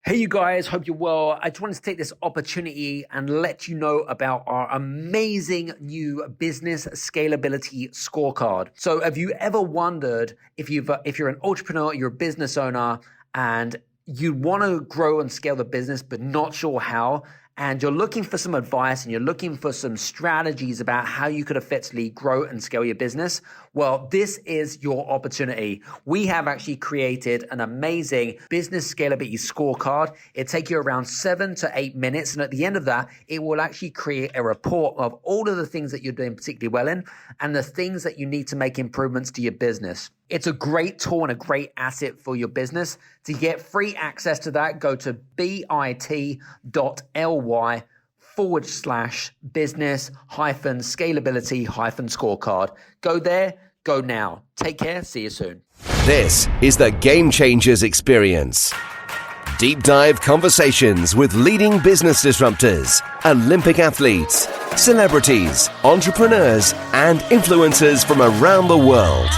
Hey, you guys, hope you're well. I just wanted to take this opportunity and let you know about our amazing new business scalability scorecard. So have you ever wondered if you're an entrepreneur, you're a business owner, and you want to grow and scale the business, but not sure how, and you're looking for some advice and you're looking for some strategies about how you could effectively grow and scale your business? Well, this is your opportunity. We have actually created an amazing business scalability scorecard. It'll take you around 7 to 8 minutes. And at the end of that, it will actually create a report of all of the things that you're doing particularly well in and the things that you need to make improvements to your business. It's a great tool and a great asset for your business. To get free access to that, go to bit.ly/business-scalability-scorecard. Go there, go now. Take care. See you soon. This is the Game Changers Experience. Deep dive conversations with leading business disruptors, Olympic athletes, celebrities, entrepreneurs, and influencers from around the world.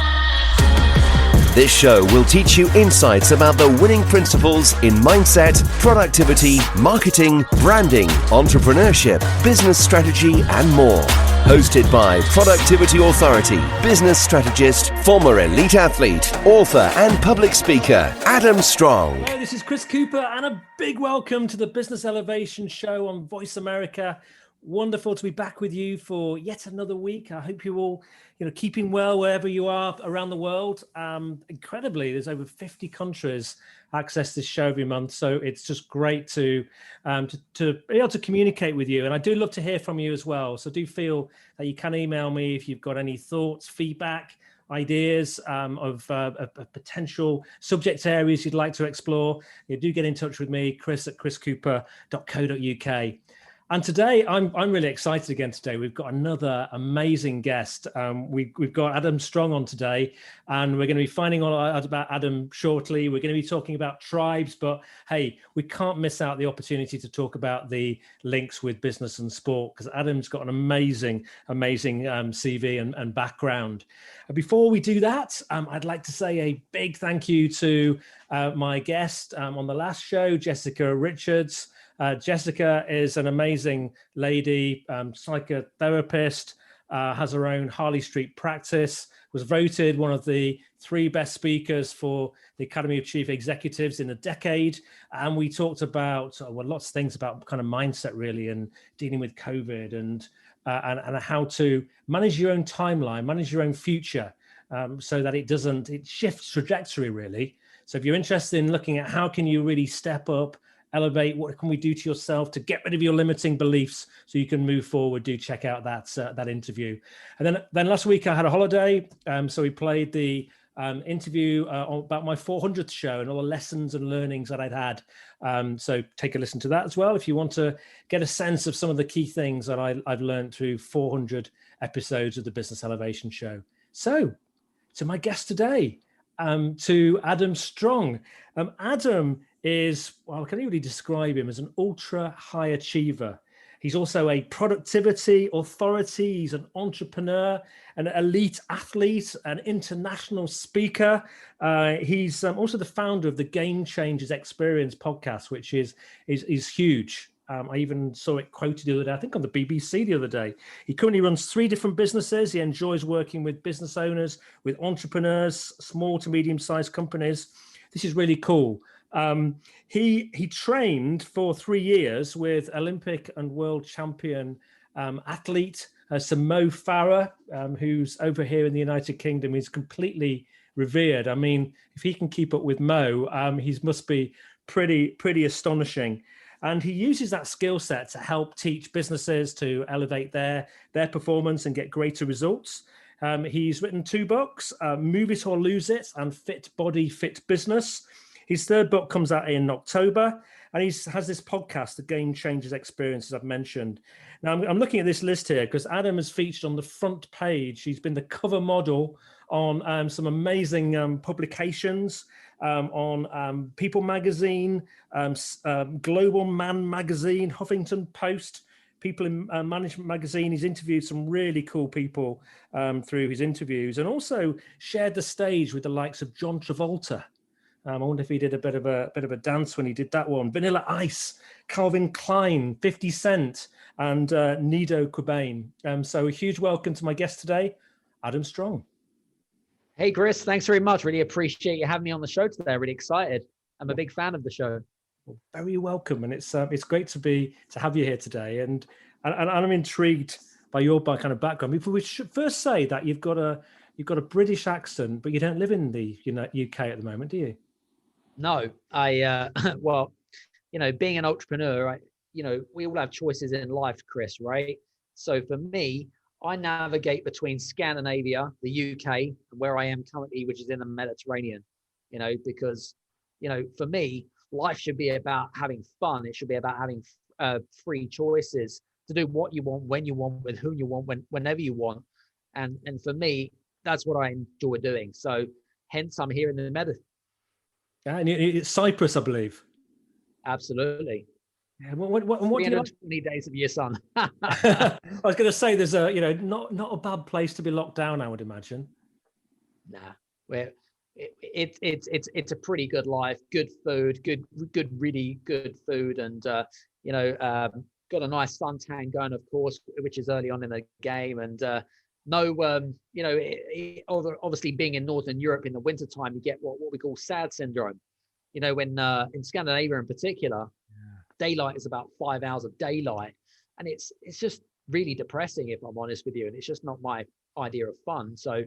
This show will teach you insights about the winning principles in mindset, productivity, marketing, branding, entrepreneurship, business strategy, and more. Hosted by Productivity Authority, business strategist, former elite athlete, author, and public speaker, Adam Strong. Hello, this is Chris Cooper, and a big welcome to the Business Elevation Show on Voice America. Wonderful to be back with you for yet another week. I hope you're all, keeping well wherever you are around the world. Incredibly, there's over 50 countries access this show every month, so it's just great to be able to communicate with you. And I do love to hear from you as well. So do feel that you can email me if you've got any thoughts, feedback, ideas of potential subject areas you'd like to explore. You do get in touch with me, chris@chriscooper.co.uk. And today, I'm really excited again today. We've got another amazing guest. We've got Adam Strong on today, and we're going to be finding out about Adam shortly. We're going to be talking about tribes, but hey, we can't miss out the opportunity to talk about the links with business and sport, because Adam's got an amazing CV and background. Before we do that, I'd like to say a big thank you to my guest on the last show, Jessica Richards. Jessica is an amazing lady, psychotherapist, has her own Harley Street practice, was voted one of the 3 best speakers for the Academy of Chief Executives in a decade. And we talked about lots of things about kind of mindset, really, and dealing with COVID and how to manage your own timeline, manage your own future, so that it shifts trajectory, really. So if you're interested in looking at how can you really step up, elevate, what can we do to yourself to get rid of your limiting beliefs so you can move forward, do check out that interview. And then last week I had a holiday, so we played the interview about my 400th show and all the lessons and learnings that I'd had. So take a listen to that as well if you want to get a sense of some of the key things that I've learned through 400 episodes of the Business Elevation Show. So to my guest today, to Adam Strong. Adam is, I can really describe him as an ultra high achiever. He's also a productivity authority. He's an entrepreneur, an elite athlete, an international speaker. He's also the founder of the Game Changers Experience podcast, which is huge. I even saw it quoted the other day, I think on the BBC the other day. He currently runs 3 different businesses. He enjoys working with business owners, with entrepreneurs, small to medium-sized companies. This is really cool. He trained for 3 years with Olympic and world champion athlete Sir Mo Farah, who's over here in the United Kingdom. He's completely revered. I mean, if he can keep up with Mo, he must be pretty astonishing. And he uses that skill set to help teach businesses to elevate their performance and get greater results. He's written 2 books, Move It or Lose It and Fit Body, Fit Business. His 3rd book comes out in October, and he has this podcast, The Game Changers Experience, as I've mentioned. Now, I'm looking at this list here because Adam has featured on the front page. He's been the cover model on some amazing publications, on People Magazine, Global Man Magazine, Huffington Post, People in Management Magazine. He's interviewed some really cool people through his interviews, and also shared the stage with the likes of John Travolta, I wonder if he did a bit of a dance when he did that one. Vanilla Ice, Calvin Klein, 50 Cent, and Nido Qubein. So a huge welcome to my guest today, Adam Strong. Hey, Chris, thanks very much. Really appreciate you having me on the show today. Really excited. I'm a big fan of the show. Well, very welcome, and it's great to have you here today. And I'm intrigued by your kind of background. We should first say that you've got a British accent, but you don't live in the UK at the moment, do you? No, well, being an entrepreneur, we all have choices in life, Chris, right? So for me, I navigate between Scandinavia, the UK, and where I am currently, which is in the Mediterranean, because, for me, life should be about having fun. It should be about having free choices to do what you want, when you want, with whom you want, whenever you want. And for me, that's what I enjoy doing. So hence I'm here in the Mediterranean. Yeah, and it's Cyprus, I believe. Absolutely. Yeah, what 320 days of your son. I was going to say there's not a bad place to be locked down, I would imagine. Nah, it's a pretty good life, good food, really good food, and got a nice suntan going, of course, which is early on in the game, and obviously being in Northern Europe in the wintertime, you get what we call SAD syndrome. When in Scandinavia in particular, daylight is about 5 hours of daylight, and it's just really depressing, if I'm honest with you, and it's just not my idea of fun. So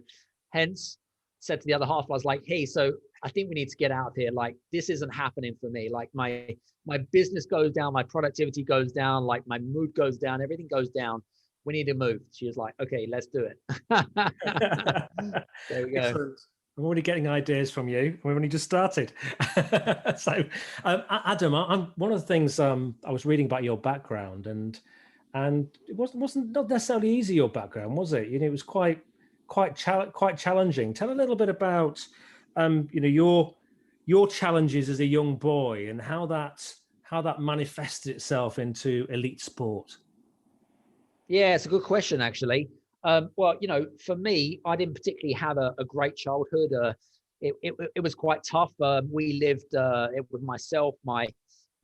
hence said to the other half, I was like, hey, so I think we need to get out of here. Like, this isn't happening for me. Like my business goes down, my productivity goes down, like my mood goes down, everything goes down. We need to move. She was like, okay, let's do it. There we go. Excellent. I'm already getting ideas from you. We've only just started. So, Adam, I'm one of the things I was reading about your background, and it wasn't not necessarily easy, your background, was it? It was quite challenging. Tell a little bit about your challenges as a young boy and how that manifested itself into elite sport. Yeah, it's a good question, actually. Well, for me, I didn't particularly have a great childhood. It was quite tough. We lived with myself, my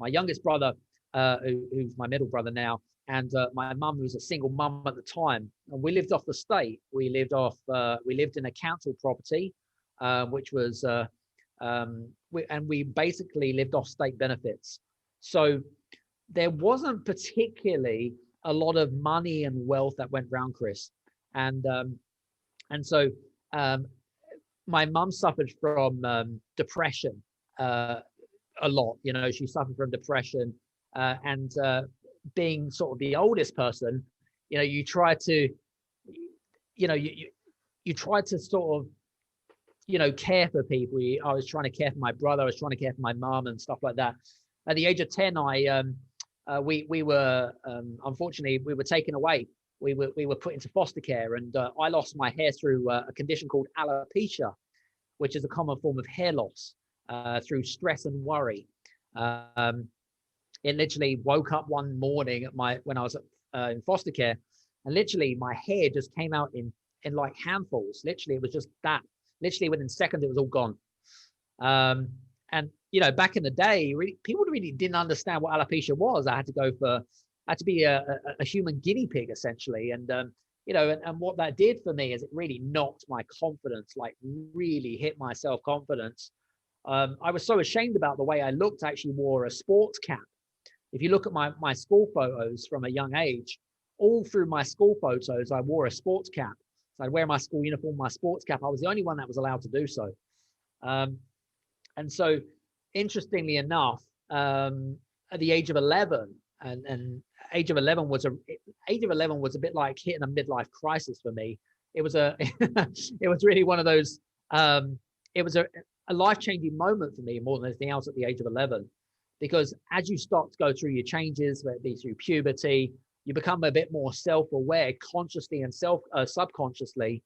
youngest brother, who's my middle brother now, and my mum, who was a single mum at the time. And we lived off the state. We lived in a council property, which was, and we basically lived off state benefits. So there wasn't particularly a lot of money and wealth that went round, Chris. And so my mum suffered from depression a lot. She suffered from depression, and being sort of the oldest person, you try to sort of care for people. I was trying to care for my brother. I was trying to care for my mum and stuff like that. At the age of 10, we were unfortunately we were taken away. We were put into foster care, and I lost my hair through a condition called alopecia, which is a common form of hair loss through stress and worry. It literally woke up one morning when I was in foster care, and literally my hair just came out in like handfuls. Literally, it was just that. Literally within seconds, it was all gone. And back in the day, people really didn't understand what alopecia was. I had to be a human guinea pig, essentially. And and what that did for me is it really knocked my confidence, like really hit my self-confidence. I was so ashamed about the way I looked. I actually wore a sports cap. If you look at my school photos from a young age, all through my school photos, I wore a sports cap. So I'd wear my school uniform, my sports cap. I was the only one that was allowed to do so. And so, interestingly enough, at the age of 11, and age of 11 was a bit like hitting a midlife crisis for me. It was it was really one of those. It was a life-changing moment for me more than anything else at the age of 11, because as you start to go through your changes, whether it be through puberty, you become a bit more self-aware, consciously and subconsciously,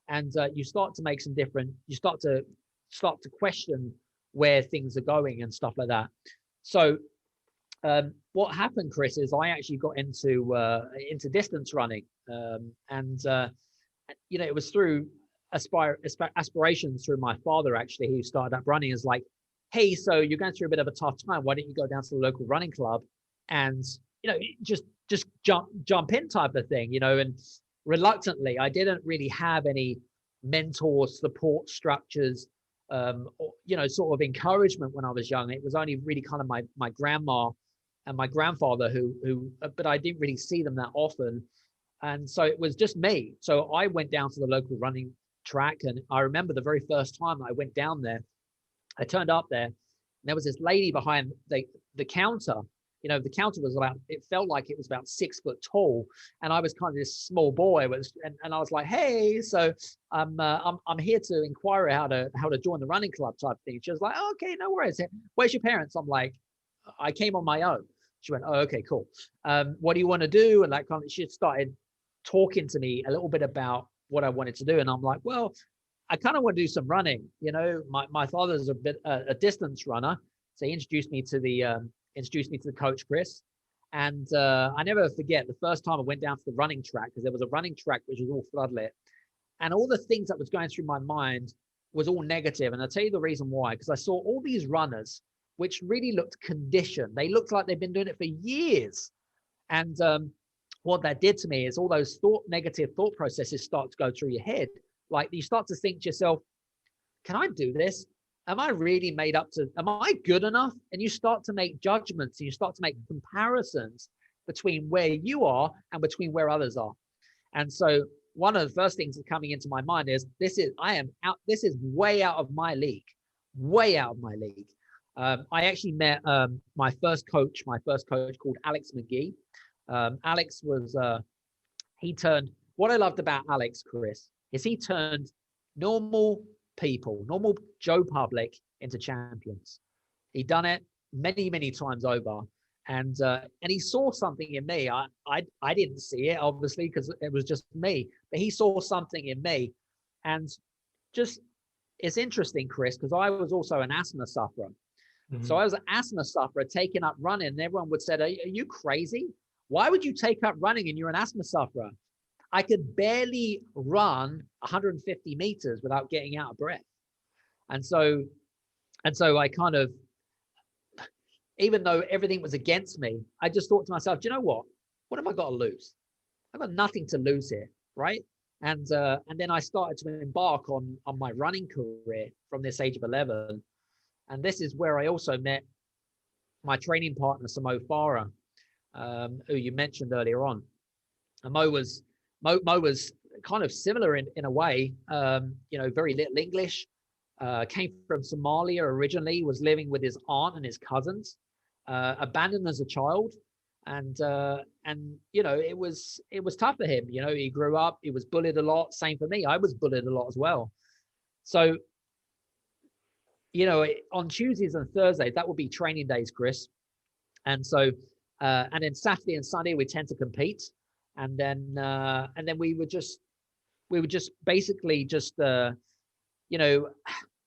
and you start to make some different. You start to question where things are going and stuff like that. So what happened, Chris, is I actually got into distance running, and it was through aspirations through my father, actually, who started up running. Is like, hey, so you're going through a bit of a tough time. Why don't you go down to the local running club and, just jump in type of thing, and reluctantly, I didn't really have any mentor support structures, or, sort of encouragement when I was young. It was only really kind of my grandma and my grandfather who, but I didn't really see them that often. And so it was just me. So I went down to the local running track. And I remember the very first time I went down there, I turned up there and there was this lady behind the counter. The counter was it felt like it was about 6 foot tall. And I was kind of this small boy, and I was like, hey, so I'm here to inquire how to join the running club type thing. She was like, oh, okay, no worries. Where's your parents? I'm like, I came on my own. She went, oh, okay, cool. What do you want to do? And that kind of, she started talking to me a little bit about what I wanted to do. And I'm like, well, I kind of want to do some running. My father's a bit a distance runner. So he introduced me to the coach, Chris. And I never forget the first time I went down to the running track, because there was a running track which was all floodlit. And all the things that was going through my mind was all negative. And I'll tell you the reason why, because I saw all these runners which really looked conditioned. They looked like they've been doing it for years. And what that did to me is all those negative thought processes start to go through your head. Like you start to think to yourself, can I do this? Am I really am I good enough? And you start to make judgments, and you start to make comparisons between where you are and between where others are. And so one of the first things that's coming into my mind is this is way out of my league, way out of my league. I actually met my first coach called Alex McGee. Alex was, what I loved about Alex, Chris, is he turned normal Joe Public into champions. He'd done it many, many times over. And he saw something in me. I didn't see it, obviously, because it was just me, but he saw something in me. And just, it's interesting, Chris, because I was also an asthma sufferer. Mm-hmm. So I was an asthma sufferer taking up running, and everyone would say, are you crazy? Why would you take up running and you're an asthma sufferer? I could barely run 150 meters without getting out of breath. And so I kind of, even though everything was against me, I just thought to myself, do you know what? What have I got to lose? I've got nothing to lose here, right? And then I started to embark on my running career from this age of 11. And this is where I also met my training partner, Mo Farah, who you mentioned earlier on. And Mo was kind of similar in a way, very little English, came from Somalia originally, was living with his aunt and his cousins, abandoned as a child. And it was tough for him. He grew up, he was bullied a lot. Same for me. I was bullied a lot as well. So, on Tuesdays and Thursdays, that would be training days, Chris. And so, and then Saturday and Sunday, we tend to compete. And then we would just basically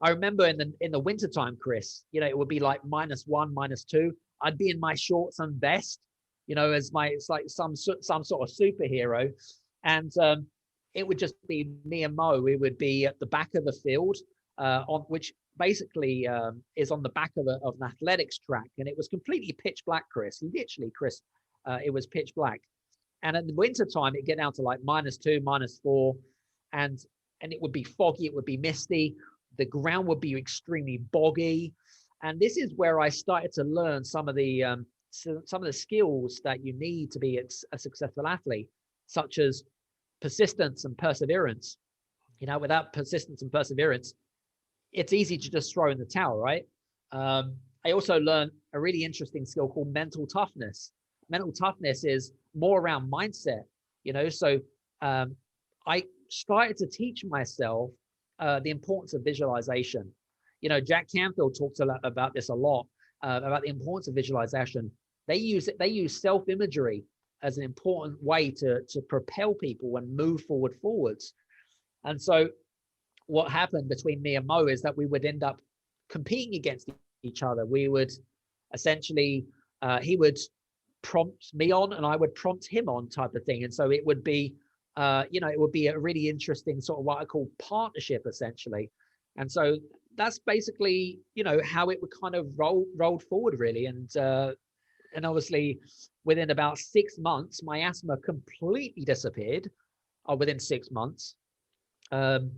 I remember in the wintertime, Chris, it would be like -1, -2. I'd be in my shorts and vest, it's like some sort of superhero. And it would just be me and Mo. We would be at the back of the field, on which basically is on the back of an athletics track. And it was completely pitch black, Chris. Literally, Chris, it was pitch black. And in the winter time, it'd get down to like -2, -4, and it would be foggy. It would be misty. The ground would be extremely boggy. And this is where I started to learn some of the skills that you need to be a successful athlete, such as persistence and perseverance. Without persistence and perseverance, it's easy to just throw in the towel, right? I also learned a really interesting skill called mental toughness. Mental toughness is more around mindset, so I started to teach myself the importance of visualization. Jack Canfield talks about this a lot, about the importance of visualization. They use self-imagery as an important way to propel people and move forwards. And so what happened between me and Mo is that we would end up competing against each other. We would essentially, he would prompt me on and I would prompt him on type of thing. And so it would be, it would be a really interesting sort of what I call partnership essentially. And so that's basically, how it would kind of rolled forward really. And obviously within about 6 months, my asthma completely disappeared, within 6 months. And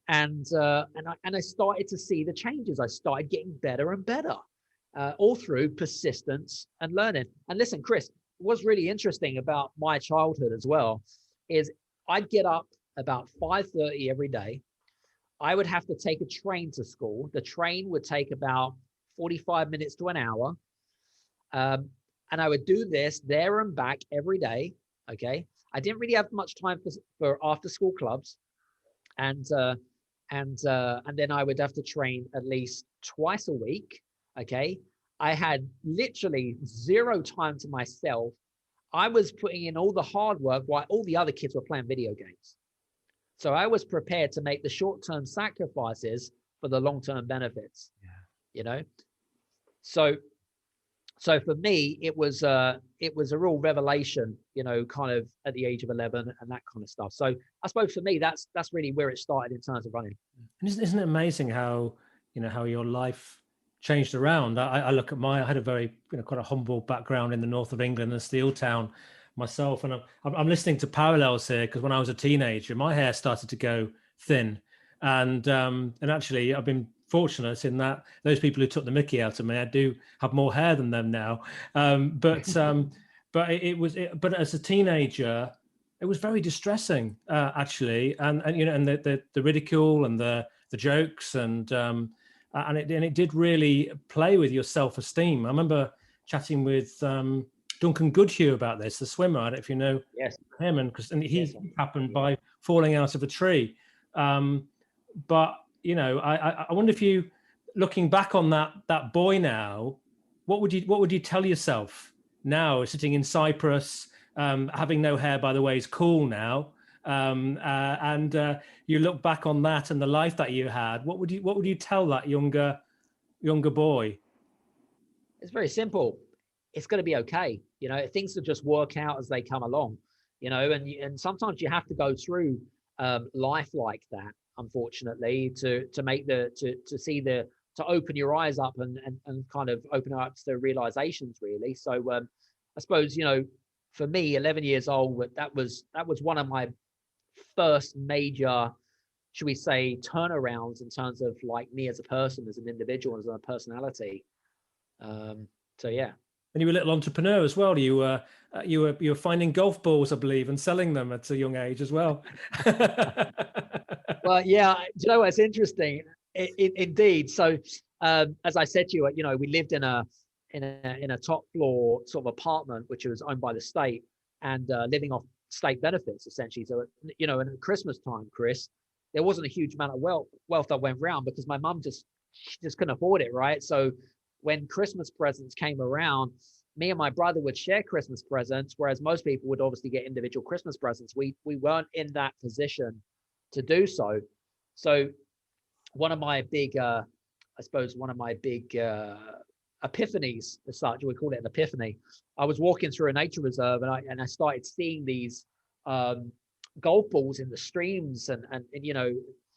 I started to see the changes. I started getting better and better, all through persistence and learning. And listen, Chris, what's really interesting about my childhood as well is I'd get up about 5:30 every day. I would have to take a train to school. The train would take about 45 minutes to an hour. And I would do this there and back every day. Okay. I didn't really have much time for after school clubs. And then I would have to train at least twice a week. Okay. I had literally zero time to myself. I was putting in all the hard work while all the other kids were playing video games. So I was prepared to make the short-term sacrifices for the long-term benefits. Yeah. So for me, it was a real revelation, kind of at the age of 11 and that kind of stuff. So I suppose for me, that's really where it started in terms of running. And isn't it amazing how, how your life changed around? I look at I had a very, quite a humble background in the north of England, a steel town myself. And I'm listening to parallels here because when I was a teenager, my hair started to go thin. And actually I've been fortunate in that those people who took the mickey out of me, I do have more hair than them now. But as a teenager, it was very distressing, actually. And the ridicule and the jokes and it did really play with your self-esteem. I remember chatting with Duncan Goodhue about this, the swimmer. I don't know if you know him, and he happened by falling out of a tree. But I wonder if you, looking back on that boy now, what would you tell yourself now, sitting in Cyprus, having no hair, by the way, is cool now, and you look back on that and the life that you had. What would you tell that younger boy? It's very simple. It's going to be okay. Things will just work out as they come along. And sometimes you have to go through life like that, unfortunately, to open your eyes up and kind of open up to realizations, really. So I suppose, for me, 11 years old, that was one of my first major, should we say, turnarounds in terms of like me as a person, as an individual, as a personality. So yeah. And you were a little entrepreneur as well. You were finding golf balls, I believe, and selling them at a young age as well. Well, yeah. Do you know what's interesting? Indeed. So, as I said to you, we lived in a top floor sort of apartment, which was owned by the state, and living off state benefits essentially. So, in at Christmas time, Chris, there wasn't a huge amount of wealth that went around because my mum just couldn't afford it, right? So when Christmas presents came around, me and my brother would share Christmas presents, whereas most people would obviously get individual Christmas presents. We weren't in that position to do so. So one of my big, epiphanies as such, we call it an epiphany. I was walking through a nature reserve and I started seeing these golf balls in the streams and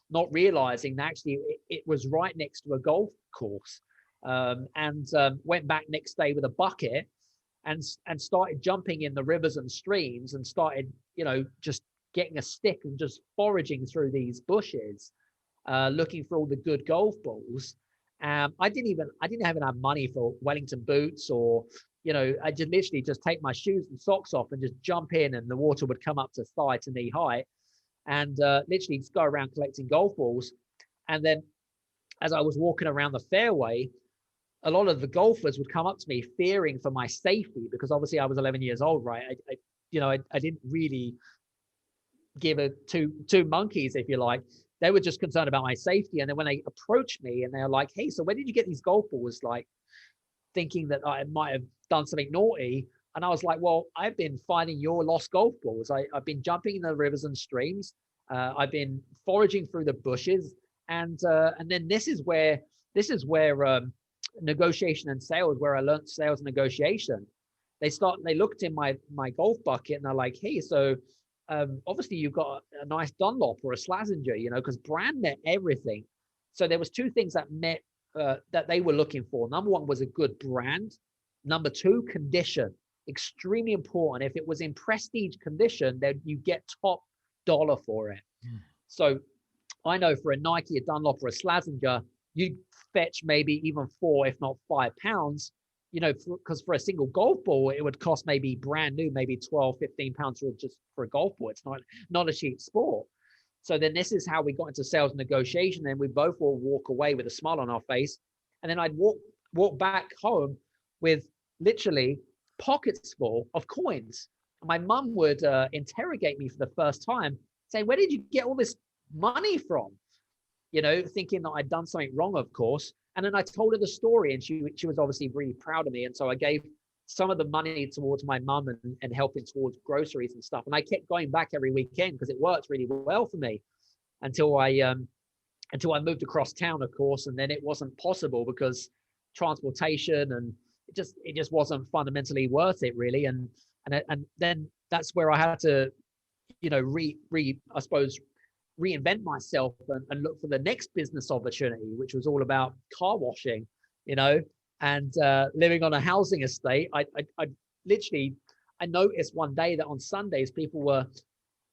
not realizing that actually it was right next to a golf course. Went back next day with a bucket and started jumping in the rivers and streams and started, just getting a stick and just foraging through these bushes, looking for all the good golf balls. I didn't have enough money for Wellington boots or, I just literally just take my shoes and socks off and just jump in and the water would come up to thigh to knee height and literally just go around collecting golf balls. And then as I was walking around the fairway, a lot of the golfers would come up to me fearing for my safety because obviously I was 11 years old, right? I didn't really give two monkeys, if you like. They were just concerned about my safety. And then when they approached me and they're like, hey, so where did you get these golf balls? Like thinking that I might have done something naughty. And I was like, well, I've been finding your lost golf balls. I've been jumping in the rivers and streams. I've been foraging through the bushes. And then this is where negotiation and sales, where I learned sales and negotiation. They looked in my golf bucket and they're like, hey, so obviously you've got a nice Dunlop or a Slazenger, because brand meant everything. So there was two things that they were looking for. Number one was a good brand. Number two, condition. Extremely important. If it was in prestige condition, then you get top dollar for it. So I know for a Nike, a Dunlop, or a Slazenger, you fetch maybe even 4, if not 5 pounds, because for a single golf ball, it would cost maybe brand new, maybe 12, 15 pounds just for a golf ball. It's not a cheap sport. So then this is how we got into sales negotiation. And we both will walk away with a smile on our face. And then I'd walk back home with literally pockets full of coins. My mum would interrogate me for the first time, saying, "Where did you get all this money from?" Thinking that I'd done something wrong, of course. And then I told her the story, and she was obviously really proud of me. And so I gave some of the money towards my mum and helping towards groceries and stuff. And I kept going back every weekend because it worked really well for me until I moved across town, of course. And then it wasn't possible because transportation, and it just wasn't fundamentally worth it, really. And then that's where I had to, I suppose, reinvent myself and look for the next business opportunity, which was all about car washing, and living on a housing estate. I literally noticed one day that on Sundays people were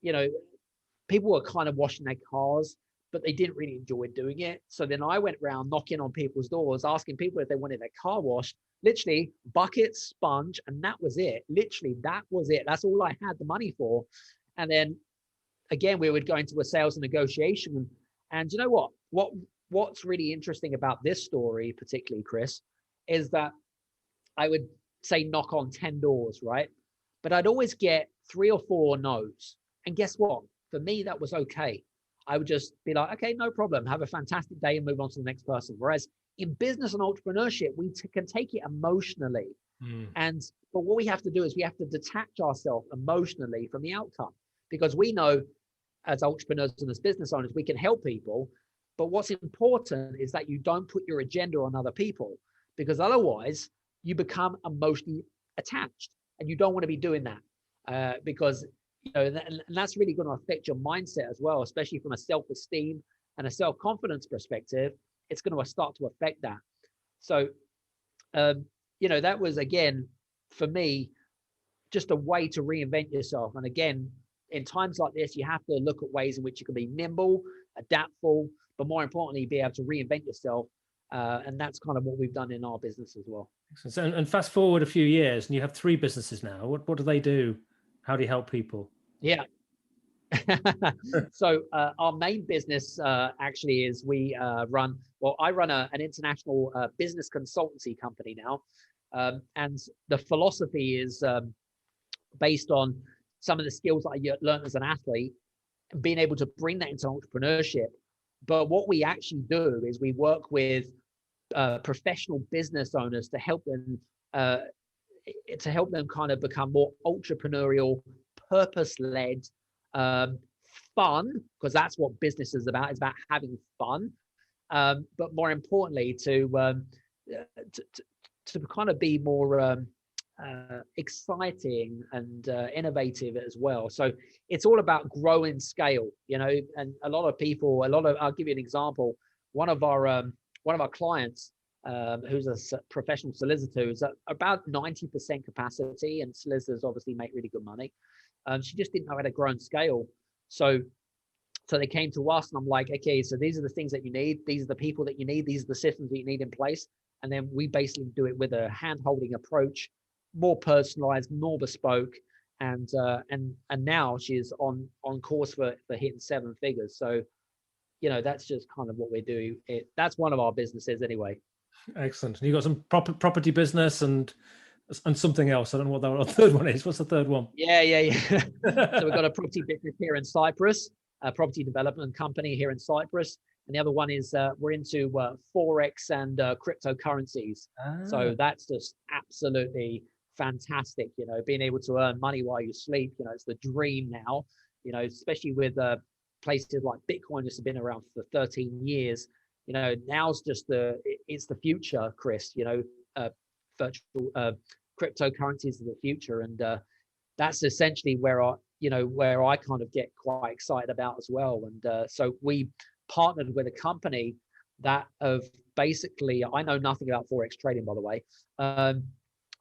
kind of washing their cars, but they didn't really enjoy doing it. So then I went around knocking on people's doors, asking people if they wanted their car washed. Literally bucket, sponge, and that was it. Literally, that was it. That's all I had the money for. And then again, we would go into a sales and negotiation. And you know what's really interesting about this story, particularly, Chris, is that I would say knock on 10 doors, right? But I'd always get 3 or 4 no's. And guess what? For me, that was okay. I would just be like, okay, no problem. Have a fantastic day and move on to the next person. Whereas in business and entrepreneurship, we can take it emotionally. But what we have to do is we have to detach ourselves emotionally from the outcome, because we know as entrepreneurs and as business owners, we can help people. But what's important is that you don't put your agenda on other people, because otherwise you become emotionally attached, and you don't want to be doing that because and that's really going to affect your mindset as well, especially from a self-esteem and a self-confidence perspective. It's going to start to affect that. So, that was, again, for me, just a way to reinvent yourself. And again, in times like this, you have to look at ways in which you can be nimble, adaptable, but more importantly, be able to reinvent yourself. And that's kind of what we've done in our business as well. And fast forward a few years and you have 3 businesses now. What do they do? How do you help people? Yeah. So our main business actually is I run an international business consultancy company now. And the philosophy is based on some of the skills that I learned as an athlete, and being able to bring that into entrepreneurship. But what we actually do is we work with professional business owners to help them kind of become more entrepreneurial, purpose-led, fun, because that's what business is about. It's about having fun, but more importantly, to kind of be more exciting and innovative as well. So it's all about growing scale, and I'll give you an example. One of our clients, who's a professional solicitor, who's at about 90% capacity, and solicitors obviously make really good money. She just didn't know how to grow and scale. So they came to us, and I'm like, okay, so these are the things that you need. These are the people that you need. These are the systems that you need in place. And then we basically do it with a hand-holding approach, more personalized, more bespoke. And now she's on course for hitting 7 figures. So, that's just kind of what we do. That's one of our businesses anyway. Excellent. And you've got some property business and something else. I don't know what the third one is. What's the third one? Yeah. So we've got a property business here in Cyprus, a property development company here in Cyprus. And the other one is we're into Forex and cryptocurrencies. So that's just absolutely fantastic, being able to earn money while you sleep. It's the dream now, especially with places like Bitcoin, which has been around for 13 years. Now's just it's the future, Chris. Virtual cryptocurrencies are the future, and that's essentially where I kind of get quite excited about as well. And so we partnered with a company that of basically, I know nothing about Forex trading, by the way.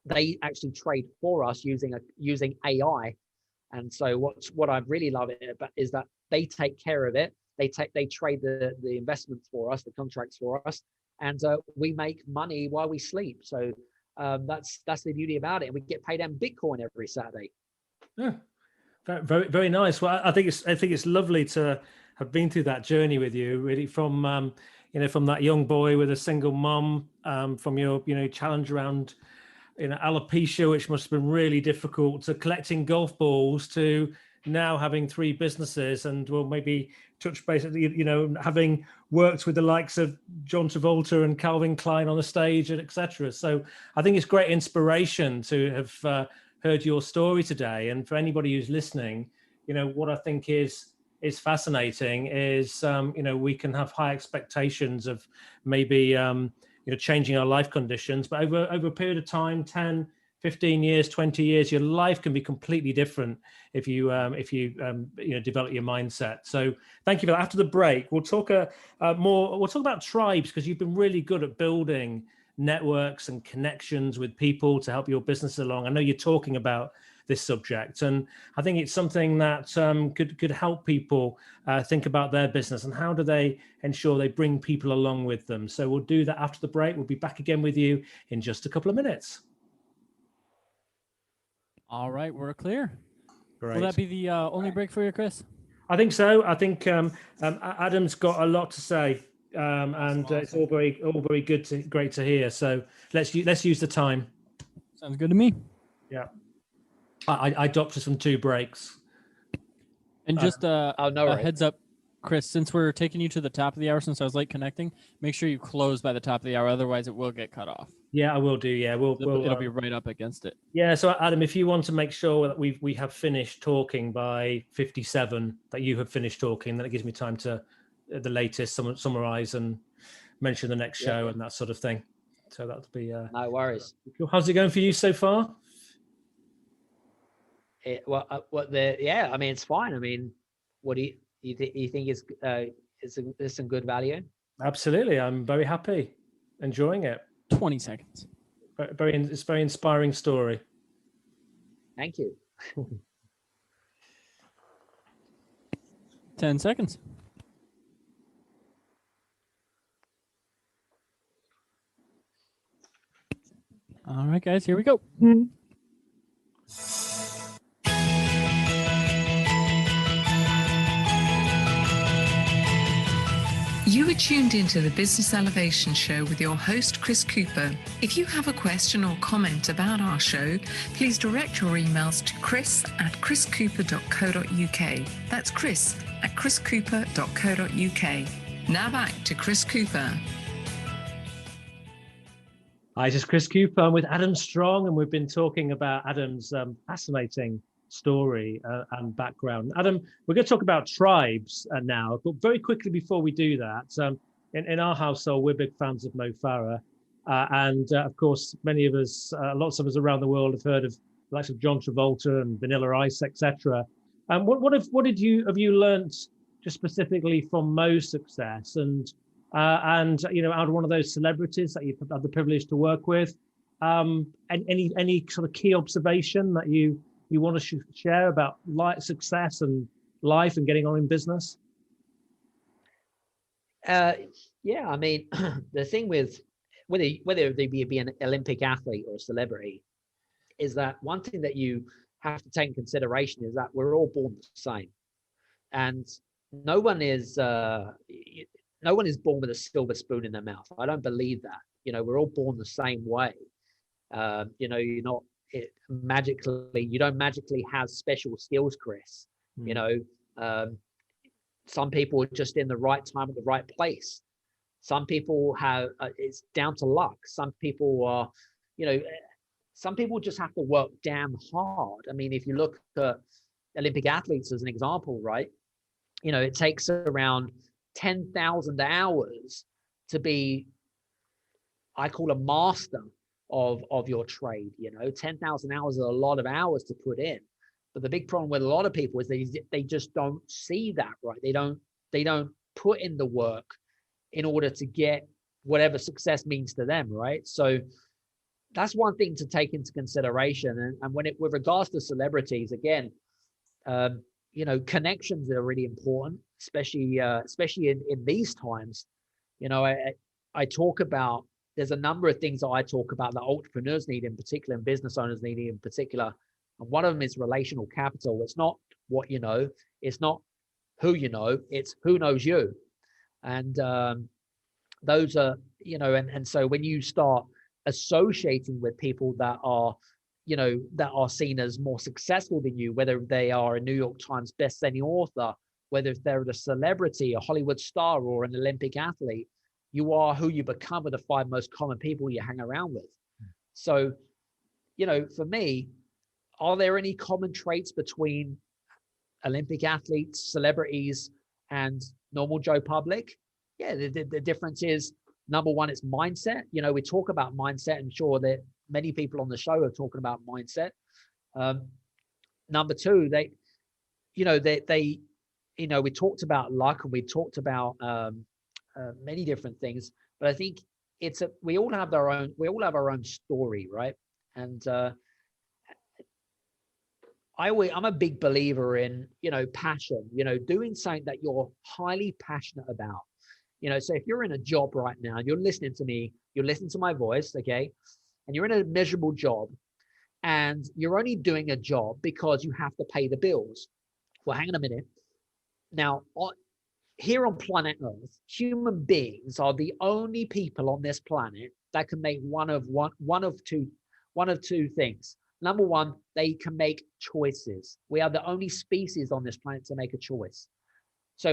They actually trade for us using AI. And so what I really love it about is that they take care of it. They trade the investments for us, the contracts for us, and we make money while we sleep. So that's the beauty about it. And we get paid in Bitcoin every Saturday. Yeah, very, very nice. Well, I think it's lovely to have been through that journey with you, really, from from that young boy with a single mum, from your challenge around alopecia, which must have been really difficult, to collecting golf balls, to now having 3 businesses, and we'll maybe touch base, having worked with the likes of John Travolta and Calvin Klein on the stage, and etc. So I think it's great inspiration to have heard your story today. And for anybody who's listening, what I think is fascinating is we can have high expectations of maybe changing our life conditions, but over a period of time, 10, 15 years, 20 years, your life can be completely different if you develop your mindset. So thank you for that. After the break, we'll talk more. We'll talk about tribes, because you've been really good at building networks and connections with people to help your business along. I know you're talking about this subject, and I think it's something that could help people think about their business and how do they ensure they bring people along with them. So we'll do that after the break. We'll be back again with you in just a couple of minutes. All right, we're clear. Great. Will that be the only break for you, Chris? I think so. I think Adam's got a lot to say, and awesome. It's all very good, great to hear. So let's use the time. Sounds good to me. Yeah, I dropped us from 2 breaks. And just a heads up, Chris, since we're taking you to the top of the hour, since I was late connecting, make sure you close by the top of the hour. Otherwise, it will get cut off. Yeah, I will do. Yeah, it'll be right up against it. Yeah. So Adam, if you want to make sure that we have finished talking by 57, that you have finished talking, then it gives me time to, at the latest, summarize and mention the next show and that sort of thing. So that'll be no worries. How's it going for you so far? I mean, it's fine. I mean, what do you think is some good value? Absolutely. I'm very happy, enjoying it. 20 seconds. It's a very inspiring story. Thank you. 10 seconds. All right, guys, here we go. You are tuned into the Business Elevation Show with your host, Chris Cooper. If you have a question or comment about our show, please direct your emails to chris@chriscooper.co.uk. That's chris@chriscooper.co.uk. Now back to Chris Cooper. Hi, this is Chris Cooper. I'm with Adam Strong, and we've been talking about Adam's fascinating story and background. Adam, we're going to talk about tribes now, but very quickly before we do that, in our household, we're big fans of Mo Farah, and of course, many of us, lots of us around the world have heard of the likes of John Travolta and Vanilla Ice, etc. And what have you learnt just specifically from Mo's success, and out of one of those celebrities that you've had the privilege to work with, and any sort of key observation that you want to share about success and life and getting on in business? I mean, the thing with whether they be an Olympic athlete or a celebrity is that one thing that you have to take in consideration is that we're all born the same, and no one is born with a silver spoon in their mouth. I don't believe that. We're all born the same way. You don't magically have special skills, Chris. Some people are just in the right time at the right place. Some people have it's down to luck. Some people are, some people just have to work damn hard. I mean, if you look at Olympic athletes as an example, right? It takes around 10,000 hours to be, I call a master of your trade. 10,000 hours is a lot of hours to put in, but the big problem with a lot of people is they just don't see that, right? They don't put in the work in order to get whatever success means to them, right? So that's one thing to take into consideration. And when with regards to celebrities, again, connections are really important, especially in these times. I talk about, there's a number of things that I talk about that entrepreneurs need in particular, and business owners need in particular. And one of them is relational capital. It's not what you know, it's not who you know, it's who knows you. And those are, and so when you start associating with people that are seen as more successful than you, whether they are a New York Times best-selling author, whether they're a celebrity, a Hollywood star, or an Olympic athlete, you are who you become with the 5 most common people you hang around with. So, for me, are there any common traits between Olympic athletes, celebrities, and normal Joe public? Yeah, the difference is, number one, it's mindset. We talk about mindset. I'm sure that many people on the show are talking about mindset. Number two, we talked about luck, and we talked about many different things. But I think we all have our own story, right? And I'm a big believer in passion. Doing something that you're highly passionate about. So if you're in a job right now, you're listening to me, you're listening to my voice, okay, and you're in a miserable job, and you're only doing a job because you have to pay the bills. Well, hang on a minute. Now, here on planet Earth, human beings are the only people on this planet that can make one of two things. Number one, they can make choices. We are the only species on this planet to make a choice. So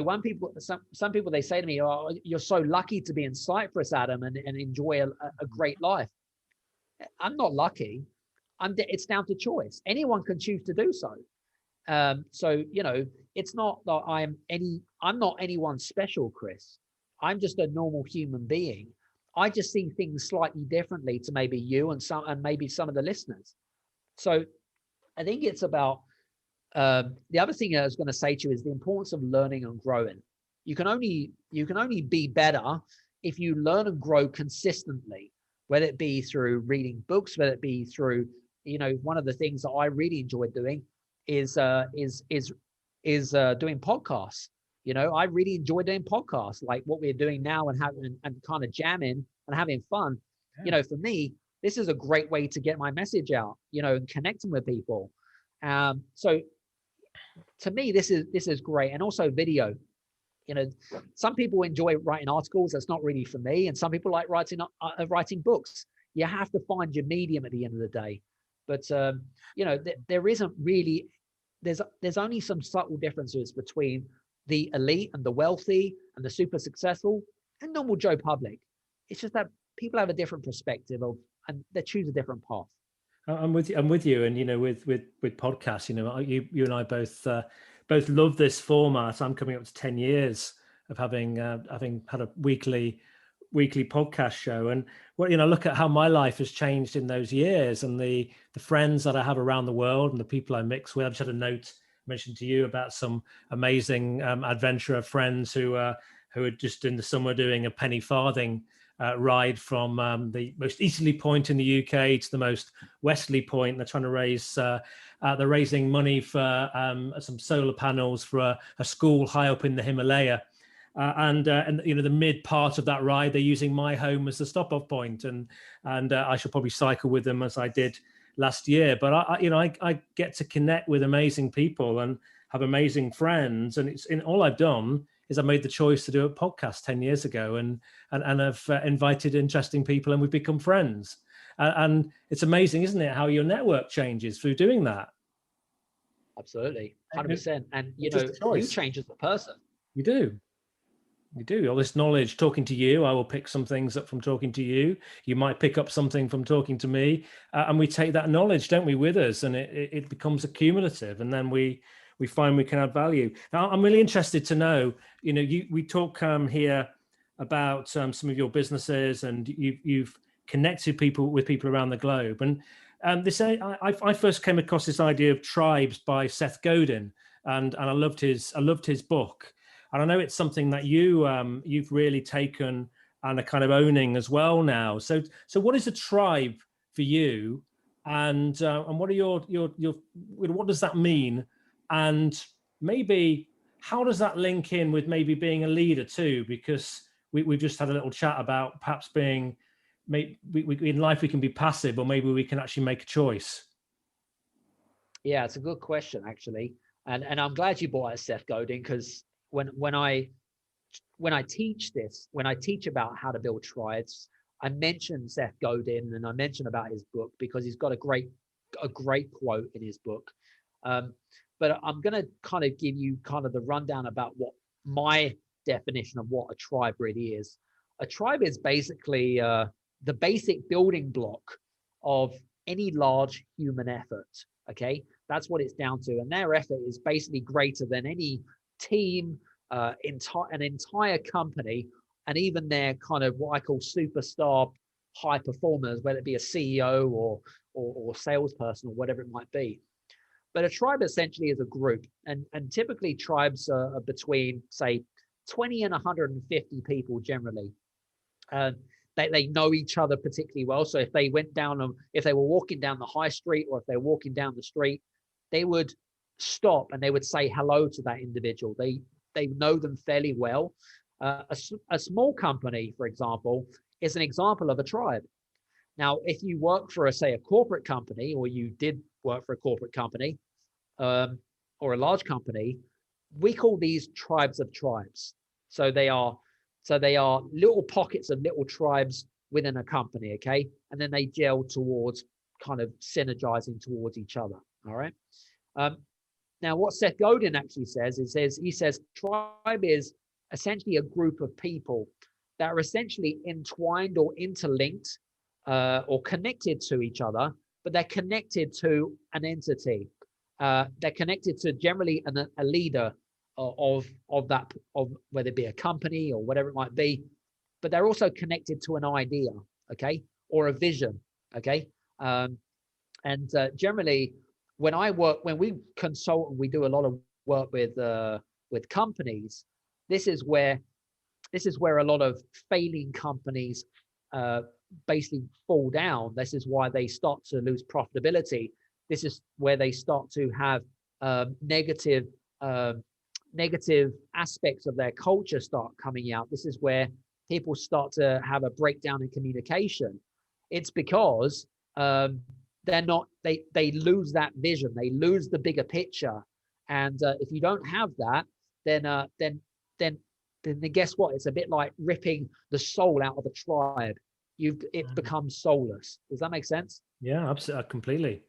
some people, they say to me, "Oh, you're so lucky to be in Cyprus, Adam, and enjoy a great life." I'm not lucky. It's down to choice. Anyone can choose to do so. So it's not that I'm not anyone special, Chris. I'm just a normal human being. I just see things slightly differently to maybe you and maybe some of the listeners. So I think it's about. The other thing I was going to say to you is the importance of learning and growing. You can only be better if you learn and grow consistently, whether it be through reading books, whether it be through, one of the things that I really enjoy doing is doing podcasts. I really enjoy doing podcasts like what we're doing now, and kind of jamming and having fun. Yeah. For me, this is a great way to get my message out, and connecting with people. So to me, this is great. And also video. Some people enjoy writing articles. That's not really for me. And some people like writing books. You have to find your medium at the end of the day. But there isn't really. There's only some subtle differences between the elite and the wealthy and the super successful and normal Joe public. It's just that people have a different perspective and they choose a different path. I'm with you, and with podcasts, you and I both love this format. I'm coming up to 10 years of having had a weekly podcast show, and look at how my life has changed in those years, and the friends that I have around the world, and the people I mix with. I've just had a note mentioned to you about some amazing adventurer friends who are just in the summer doing a penny farthing ride from the most easterly point in the UK to the most westerly point. They're trying to they're raising money for some solar panels for a school high up in the Himalaya. And the mid part of that ride, they're using my home as the stop-off point, and I shall probably cycle with them as I did last year. But I get to connect with amazing people and have amazing friends, and all I've done is I made the choice to do a podcast 10 years ago, and I've invited interesting people, and we've become friends. And it's amazing, isn't it, how your network changes through doing that? Absolutely, 100%. And you change as a person. You do. All this knowledge, talking to you, I will pick some things up from talking to you. You might pick up something from talking to me, and we take that knowledge, don't we, with us, and it becomes accumulative, and then we find we can add value. Now, I'm really interested to know, we talk here about some of your businesses, and you've connected with people around the globe. And I first came across this idea of tribes by Seth Godin, and I loved his book. And I know it's something that you've really taken and are kind of owning as well now. So what is a tribe for you, and what are your what does that mean, and maybe how does that link in with maybe being a leader too? Because we've just had a little chat about perhaps being, maybe in life we can be passive, or maybe we can actually make a choice. Yeah, it's a good question actually, and I'm glad you brought up Seth Godin, because when I teach about how to build tribes, I mention Seth Godin and I mention about his book because he's got a great quote in his book. But I'm going to kind of give you kind of the rundown about what my definition of what a tribe really is. A tribe is basically the basic building block of any large human effort. Okay, that's what it's down to, and their effort is basically greater than any team, an entire company, and even their kind of what I call superstar high performers, whether it be a CEO or salesperson or whatever it might be. But a tribe essentially is a group, and typically tribes are between, say, 20 and 150 people generally. They know each other particularly well. So if they were walking down the high street, or if they're walking down the street, they would stop and they would say hello to that individual. They know them fairly well. A small company, for example, is an example of a tribe. Now, if you work for a corporate company, or you did work for a corporate company, or a large company, we call these tribes of tribes. So they are little pockets of little tribes within a company, okay? And then they gel towards kind of synergizing towards each other, all right? Now, what Seth Godin actually says, he says tribe is essentially a group of people that are essentially entwined or interlinked or connected to each other, but they're connected to an entity. They're connected to generally a leader of whether it be a company or whatever it might be, but they're also connected to an idea, okay, or a vision, okay. Generally, when we consult and we do a lot of work with companies, this is where a lot of failing companies basically fall down. This is why they start to lose profitability. This is where they start to have negative aspects of their culture start coming out. This is where people start to have a breakdown in communication. It's because they lose that vision, they lose the bigger picture, and if you don't have that, then guess what? It's a bit like ripping the soul out of a tribe. It becomes soulless. Does that make sense? Yeah, absolutely, completely.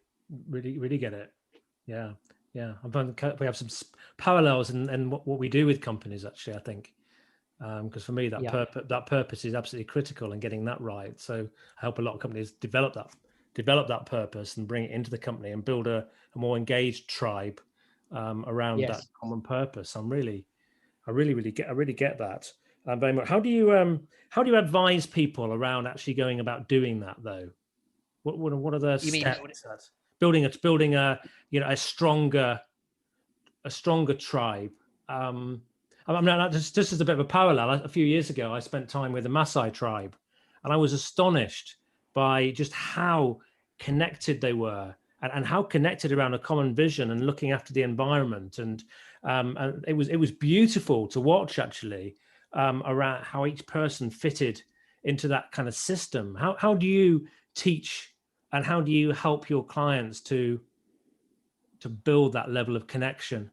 Really get it. Yeah. We have some parallels in what we do with companies, actually, I think, because for me that purpose is absolutely critical in getting that right. So I help a lot of companies develop that purpose and bring it into the company and build a more engaged tribe around that common purpose. I really get that very much. How do you advise people around actually going about doing that though? What are the steps? Building a stronger tribe. I mean, just as a bit of a parallel, a few years ago, I spent time with the Maasai tribe, and I was astonished by just how connected they were, and how connected around a common vision and looking after the environment. And it was beautiful to watch, actually, around how each person fitted into that kind of system. How do you teach? And how do you help your clients to build that level of connection?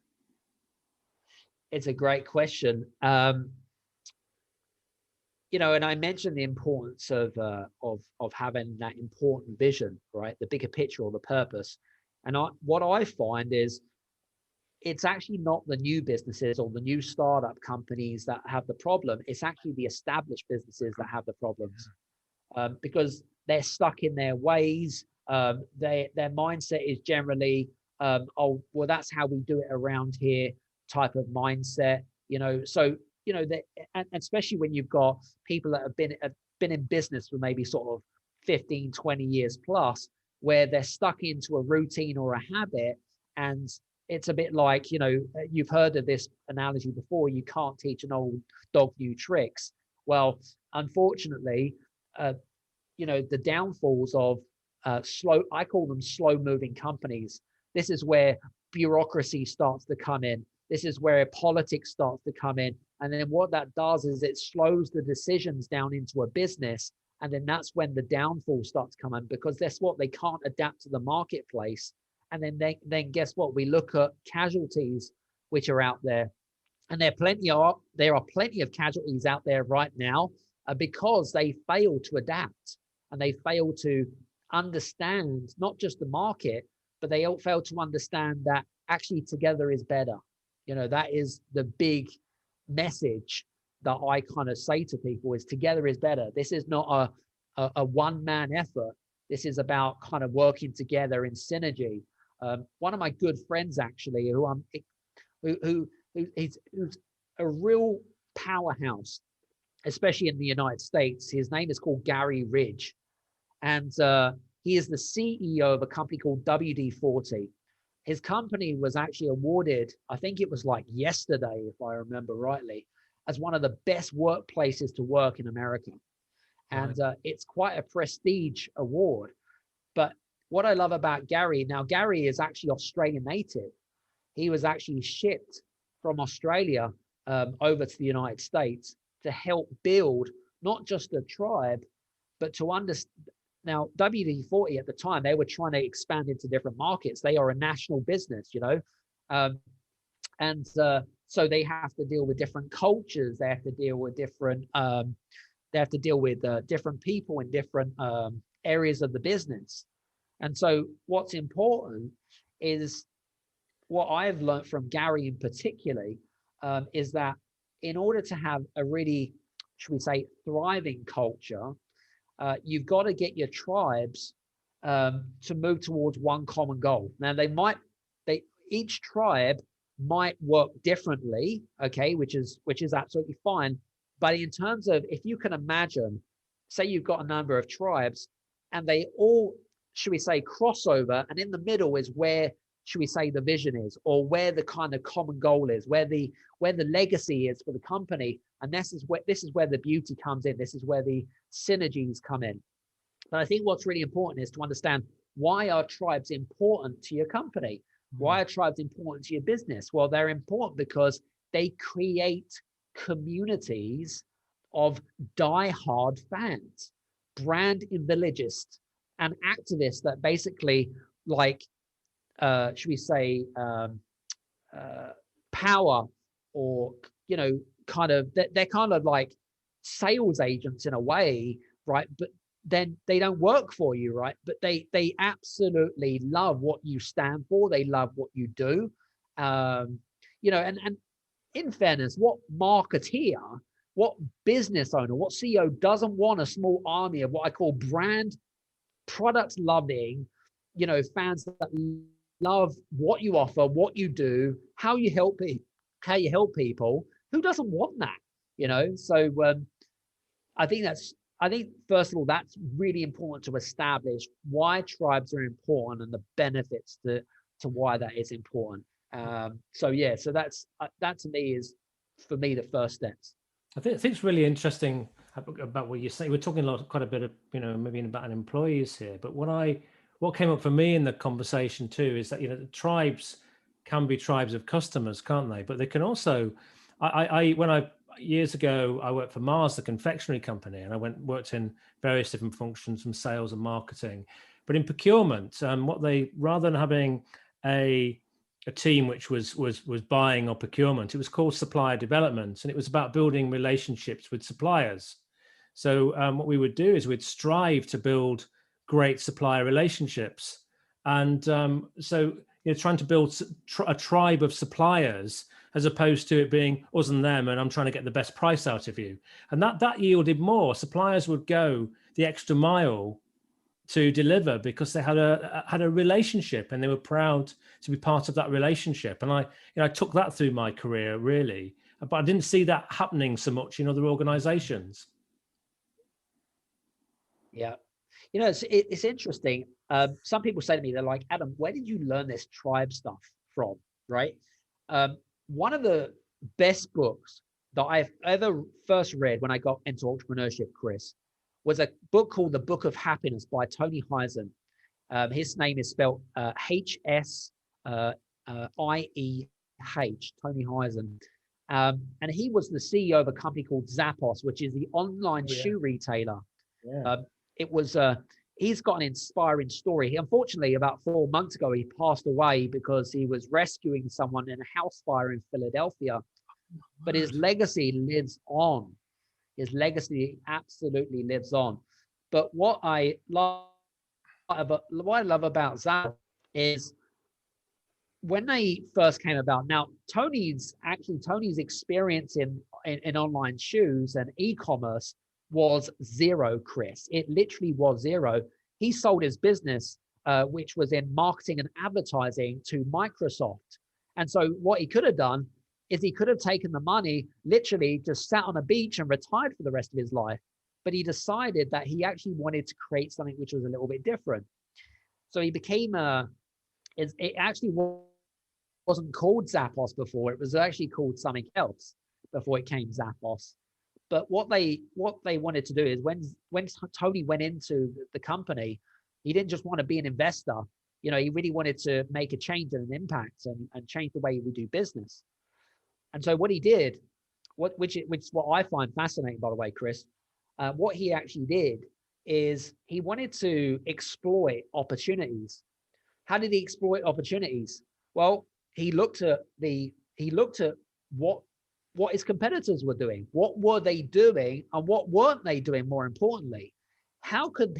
It's a great question. And I mentioned the importance of having that important vision, right? The bigger picture or the purpose. And what I find is it's actually not the new businesses or the new startup companies that have the problem. It's actually the established businesses that have the problems, because they're stuck in their ways. Their mindset is generally, oh, well, that's how we do it around here type of mindset, So, and especially when you've got people that have been in business for maybe sort of 15, 20 years plus, where they're stuck into a routine or a habit, and it's a bit like, you've heard of this analogy before. You can't teach an old dog new tricks. Well, unfortunately, the downfalls of I call them slow moving companies. This is where bureaucracy starts to come in. This is where politics starts to come in. And then what that does is it slows the decisions down into a business. And then that's when the downfall starts coming, because that's what they can't adapt to the marketplace. And then guess what? We look at casualties which are out there, and there are plenty of casualties out there right now because they fail to adapt, and they fail to understand not just the market, but they all fail to understand that actually together is better. That is the big message that I kind of say to people, is together is better. This is not a one-man effort. This is about kind of working together in synergy. One of my good friends, actually, who's a real powerhouse, especially in the United States. His name is called Gary Ridge, and he is the CEO of a company called WD-40. His company was actually awarded, I think it was like yesterday, if I remember rightly, as one of the best workplaces to work in America. And it's quite a prestige award. But what I love about Gary, now Gary is actually Australian native. He was actually shipped from Australia over to the United States to help build not just a tribe, but to understand. Now, WD-40 at the time, they were trying to expand into different markets. They are a national business, and so they have to deal with different cultures. They have to deal with different. They have to deal with different people in different areas of the business. And so, what's important is what I've learned from Gary in particular is that in order to have a really, should we say, thriving culture, you've got to get your tribes to move towards one common goal. Now, each tribe might work differently, okay, which is absolutely fine. But in terms of, if you can imagine, say you've got a number of tribes and they all, should we say, crossover, and in the middle is where, should we say, the vision is, or where the kind of common goal is, where the legacy is for the company. And this is where the beauty comes in. This is where the synergies come in. But I think what's really important is to understand, why are tribes important to your company? Why are tribes important to your business? Well, they're important because they create communities of die-hard fans, brand individualists, and activists that basically, like, should we say, power, or, kind of, they're kind of like sales agents in a way, right? But then they don't work for you, right? But they absolutely love what you stand for. They love what you do. And in fairness, what marketeer, what business owner, what CEO doesn't want a small army of what I call brand product loving, fans that love what you offer, what you do, how you help people. Who doesn't want that? So I think first of all, that's really important to establish why tribes are important and the benefits to why that is important. So that to me is, for me, the first steps. I think it's really interesting about what you're saying. We're talking quite a bit of, maybe about an employees here, but what came up for me in the conversation too is that, the tribes can be tribes of customers, can't they? But they can also, years ago, I worked for Mars, the confectionery company, and I worked in various different functions from sales and marketing. But in procurement, rather than having a team which was buying or procurement, it was called supplier development, and it was about building relationships with suppliers. So what we would do is we'd strive to build great supplier relationships, and trying to build a tribe of suppliers, as opposed to it being us and them, and I'm trying to get the best price out of you. And that yielded more. Suppliers would go the extra mile to deliver because they had a relationship, and they were proud to be part of that relationship. And I took that through my career, really, but I didn't see that happening so much in other organizations. Yeah. It's interesting. Some people say to me, they're like, Adam, where did you learn this tribe stuff from? right? One of the best books that I've ever first read when I got into entrepreneurship, Chris, was a book called The Book of Happiness by Tony Hsieh. His name is spelled H-S-I-E-H, Tony Hsieh. And he was the CEO of a company called Zappos, which is the online shoe retailer. He's got an inspiring story. Unfortunately, about 4 months ago, he passed away because he was rescuing someone in a house fire in Philadelphia. But his legacy lives on. His legacy absolutely lives on. But what I love about Zappos is when they first came about. Now, Tony's experience in online shoes and e-commerce was zero, Chris. It literally was zero. He sold his business, which was in marketing and advertising, to Microsoft. And so what he could have done is he could have taken the money, literally just sat on a beach and retired for the rest of his life. But he decided that he actually wanted to create something which was a little bit different. So he became it actually wasn't called Zappos before. It was actually called something else before it came Zappos. But what they wanted to do is when Tony went into the company, he didn't just want to be an investor. You know, he really wanted to make a change and an impact and change the way we do business. And so what he did, which is what I find fascinating, by the way, Chris, what he actually did is he wanted to exploit opportunities. How did he exploit opportunities? Well, he looked at what his competitors were doing. What were they doing and what weren't they doing, more importantly? How could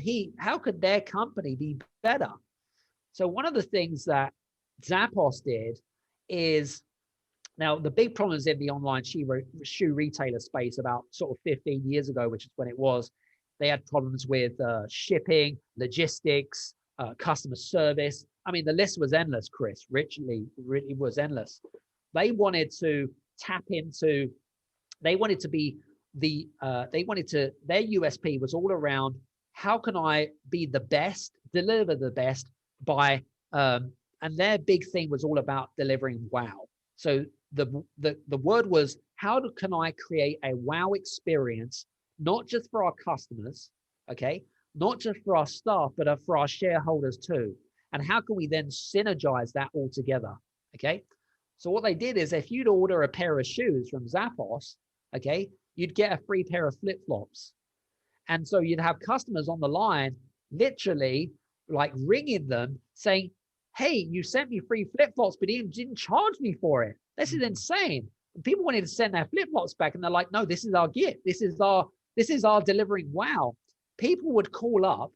their company be better? So one of the things that Zappos did is, now the big problems in the online shoe retailer space about sort of 15 years ago, which is when it was, they had problems with shipping, logistics, customer service. I mean, the list was endless, Chris. Really was endless. They wanted to tap into, their USP was all around, how can I be the best, deliver the best by, and their big thing was all about delivering wow. So the word was, how can I create a wow experience, not just for our customers, okay, not just for our staff, but for our shareholders too. And how can we then synergize that all together? Okay. So what they did is, if you'd order a pair of shoes from Zappos, okay, you'd get a free pair of flip-flops. And so you'd have customers on the line, literally like ringing them saying, hey, you sent me free flip-flops, but you didn't charge me for it. This is insane. People wanted to send their flip-flops back, and they're like, no, this is our gift. This is our delivering wow. People would call up,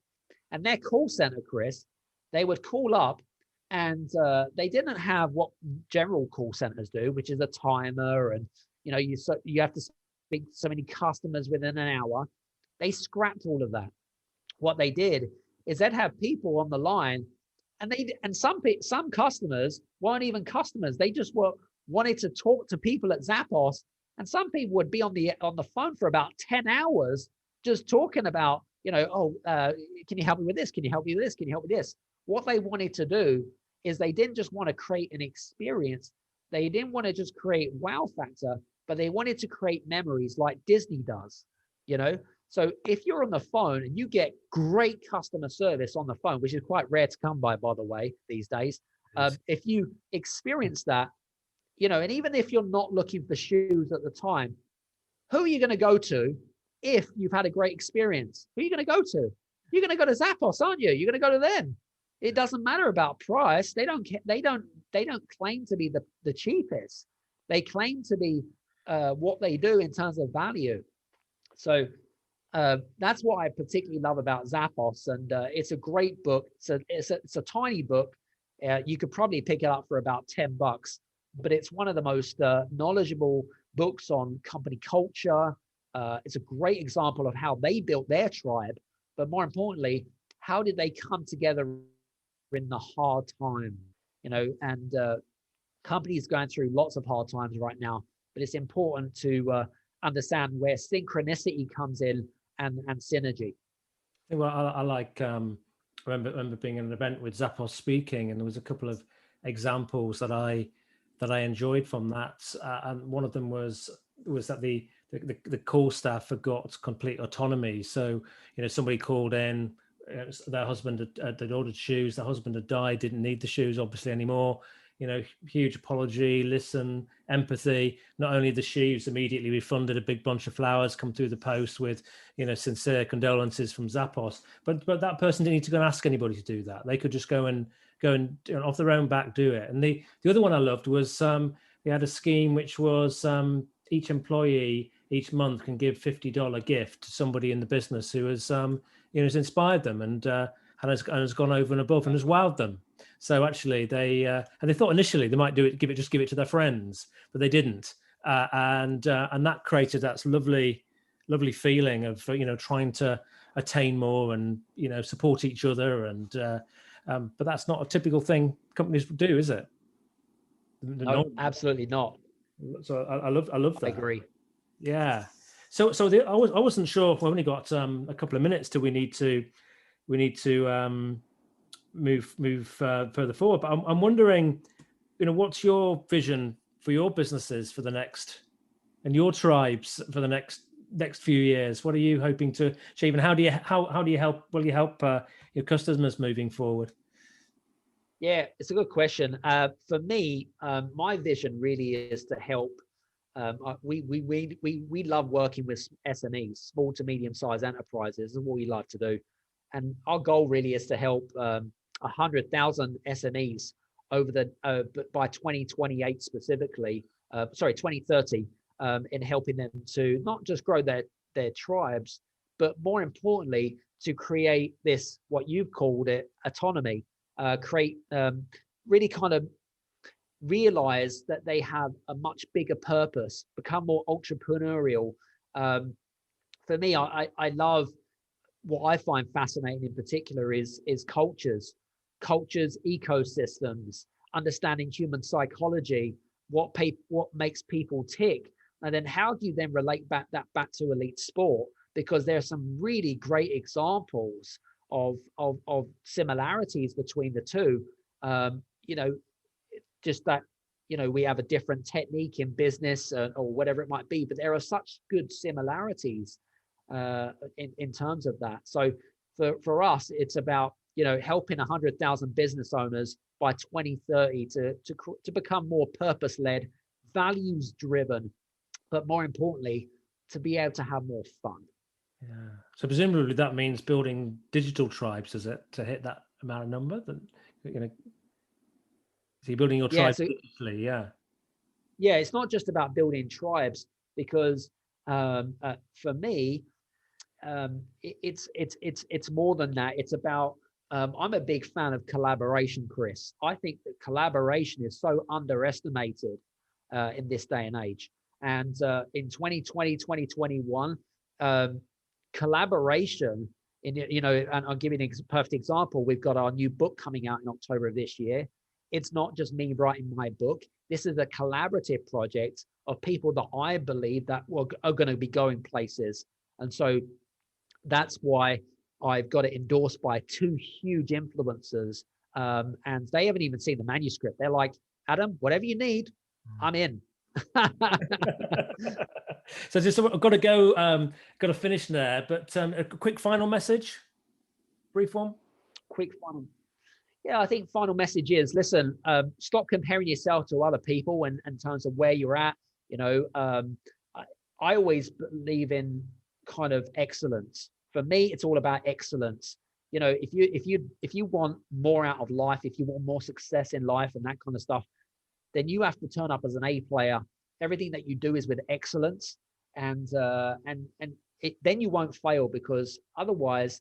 and their call center, Chris, they would call up, and they didn't have what general call centers do, which is a timer, and you have to speak to so many customers within an hour. They scrapped all of that. What they did is they'd have people on the line, and some customers weren't even customers. They just wanted to talk to people at Zappos, and some people would be on the phone for about 10 hours just talking about, can you help me with this? Can you help me with this? Can you help me with this? What they wanted to do is they didn't just want to create an experience. They didn't want to just create wow factor, but they wanted to create memories like Disney does, So if you're on the phone and you get great customer service on the phone, which is quite rare to come by the way, these days, if you experience that, and even if you're not looking for shoes at the time, who are you going to go to if you've had a great experience? Who are you going to go to? You're going to go to Zappos, aren't you? You're going to go to them. It doesn't matter about price. They don't claim to be the cheapest. They claim to be what they do in terms of value. So that's what I particularly love about Zappos, and it's a great book. It's a tiny book. You could probably pick it up for about $10, but it's one of the most knowledgeable books on company culture. It's a great example of how they built their tribe, but more importantly, how did they come together in the hard time? And companies going through lots of hard times right now, but it's important to understand where synchronicity comes in and synergy. Well, I like remember being at an event with Zappos speaking, and there was a couple of examples that I that I enjoyed from that, and one of them was that the call staff had got complete autonomy. So somebody called in, their husband had ordered shoes, their husband had died, didn't need the shoes obviously anymore. Huge apology, listen, empathy. Not only the shoes immediately refunded, a big bunch of flowers come through the post with, sincere condolences from Zappos. But that person didn't need to go and ask anybody to do that. They could just go and off their own back do it. And the other one I loved was we had a scheme which was each employee each month can give $50 gift to somebody in the business who has has inspired them and has gone over and above and has wowed them. So actually, they thought initially they might give it to their friends, but they didn't, and that created that lovely feeling of trying to attain more and support each other, and but that's not a typical thing companies do, is it? No, absolutely not. So I love that. I agree. Yeah. So I wasn't sure. We've only got a couple of minutes till we need to move further forward. But I'm wondering, what's your vision for your businesses for the next, and your tribes for the next few years? What are you hoping to achieve, and how do you help? Will you help your customers moving forward? Yeah, it's a good question. For me, my vision really is to help. We love working with SMEs, small to medium-sized enterprises, is what we love to do. And our goal really is to help 100,000 SMEs over by 2028 specifically, 2030, in helping them to not just grow their tribes, but more importantly, to create this, what you've called it, autonomy, really kind of realize that they have a much bigger purpose, become more entrepreneurial. For me, I love, what I find fascinating in particular is cultures, ecosystems, understanding human psychology, what makes people tick, and then how do you then relate back to elite sport? Because there are some really great examples of similarities between the two. Just that we have a different technique in business or whatever it might be, but there are such good similarities in terms of that. So for us, it's about helping 100,000 business owners by 2030 to become more purpose-led, values-driven, but more importantly, to be able to have more fun. Yeah. So presumably that means building digital tribes, does it, to hit that amount of number? That so you're building your tribe digitally, yeah. Yeah, it's not just about building tribes, because for me, it's more than that. It's about I'm a big fan of collaboration, Chris. I think that collaboration is so underestimated in this day and age. And in 2020, 2021, collaboration and I'll give you a perfect example. We've got our new book coming out in October of this year. It's not just me writing my book. This is a collaborative project of people that I believe that are going to be going places. And so that's why I've got it endorsed by 2 huge influencers. And they haven't even seen the manuscript. They're like, Adam, whatever you need, I'm in. So just I've got to go, got to finish there, but a quick final message, brief one. Quick final. Yeah, I think final message is, listen, stop comparing yourself to other people in terms of where you're at. I always believe in kind of excellence. For me, it's all about excellence. If you want more out of life, if you want more success in life and that kind of stuff, then you have to turn up as an A player. Everything that you do is with excellence, and then you won't fail, because otherwise,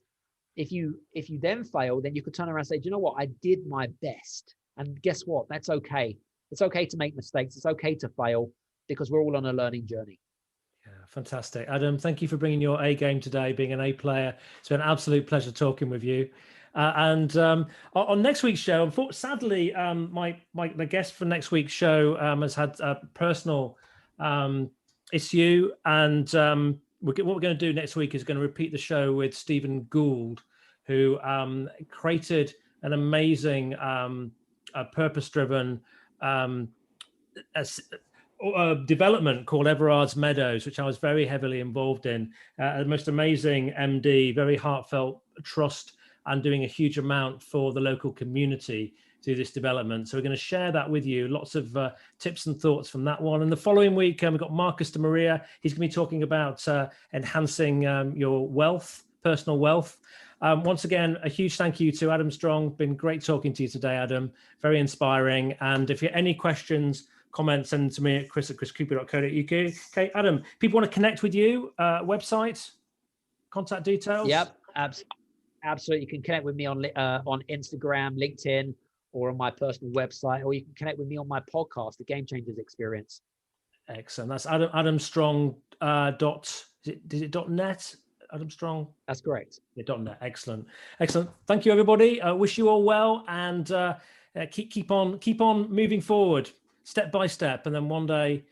if you then fail, then you could turn around and say, do you know what? I did my best. And guess what? That's okay. It's okay to make mistakes. It's okay to fail, because we're all on a learning journey. Yeah, fantastic. Adam, thank you for bringing your A game today, being an A player. It's been an absolute pleasure talking with you. And on next week's show, sadly, the guest for next week's show has had a personal issue, and what we're going to do next week is going to repeat the show with Stephen Gould, who created an amazing, purpose-driven a development called Everard's Meadows, which I was very heavily involved in. The most amazing MD, very heartfelt trust, and doing a huge amount for the local community through this development. So we're going to share that with you. Lots of tips and thoughts from that one. And the following week, we've got Marcus de Maria. He's going to be talking about enhancing your wealth, personal wealth. Once again, a huge thank you to Adam Strong. Been great talking to you today, Adam. Very inspiring. And if you have any questions, comments, send them to me at chris@chriscooper.co.uk. Okay, Adam, people want to connect with you, website, contact details? Yep, absolutely. You can connect with me on Instagram, LinkedIn, or on my personal website, or you can connect with me on my podcast, The Game Changers Experience. Excellent. That's Adam Strong is it .net? Adam Strong. That's correct. Yeah, .net. Excellent. Thank you, everybody. I wish you all well, and keep on moving forward, step by step, and then one day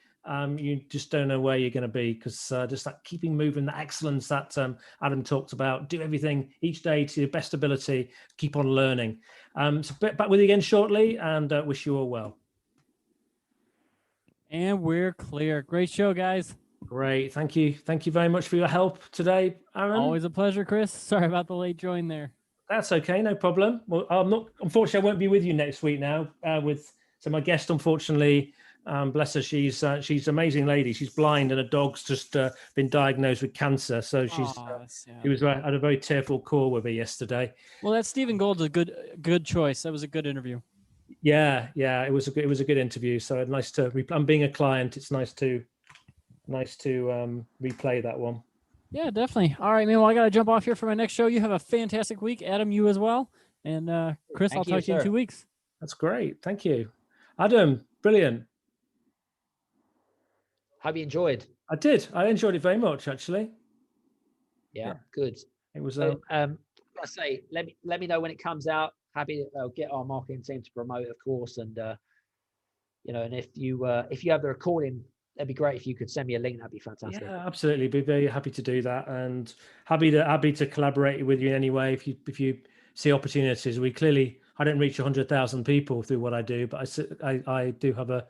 you just don't know where you're going to be, because just that keeping moving, the excellence that Adam talked about. Do everything each day to your best ability. Keep on learning. So back with you again shortly, and wish you all well. And we're clear. Great show, guys. Great. Thank you very much for your help today, Aaron. Always a pleasure, Chris. Sorry about the late join there. That's okay. No problem. Well, unfortunately, I won't be with you next week now. So my guest, unfortunately, bless her, she's an amazing lady. She's blind, and her dog's just been diagnosed with cancer. So I had a very tearful call with her yesterday. Well, that Stephen Gold's a good choice. That was a good interview. Yeah, it was a good interview. So nice to. I'm being a client. It's nice to replay that one. Yeah, definitely. All right, man. Well, I got to jump off here for my next show. You have a fantastic week. Adam, you as well. And Chris, I'll talk to you in 2 weeks. That's great. Thank you. Adam, brilliant. Hope you enjoyed. I did. I enjoyed it very much, actually. Yeah. Good. It was. I say, let me know when it comes out. Happy to get our marketing team to promote, of course. And and if you have the recording, that'd be great. If you could send me a link, that'd be fantastic. Yeah, absolutely. Be very happy to do that, and happy to collaborate with you in any way. If you see opportunities, I don't reach 100,000 people through what I do, but I do have a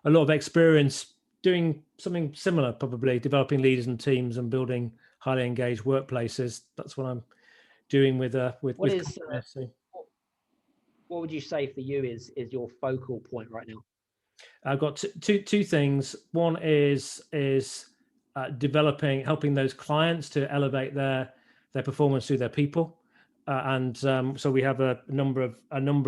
lot of experience doing something similar, probably developing leaders and teams and building highly engaged workplaces. That's what I'm doing with what would you say for you is your focal point right now? I've got two things. One is helping those clients to elevate their performance through their people, so we have a number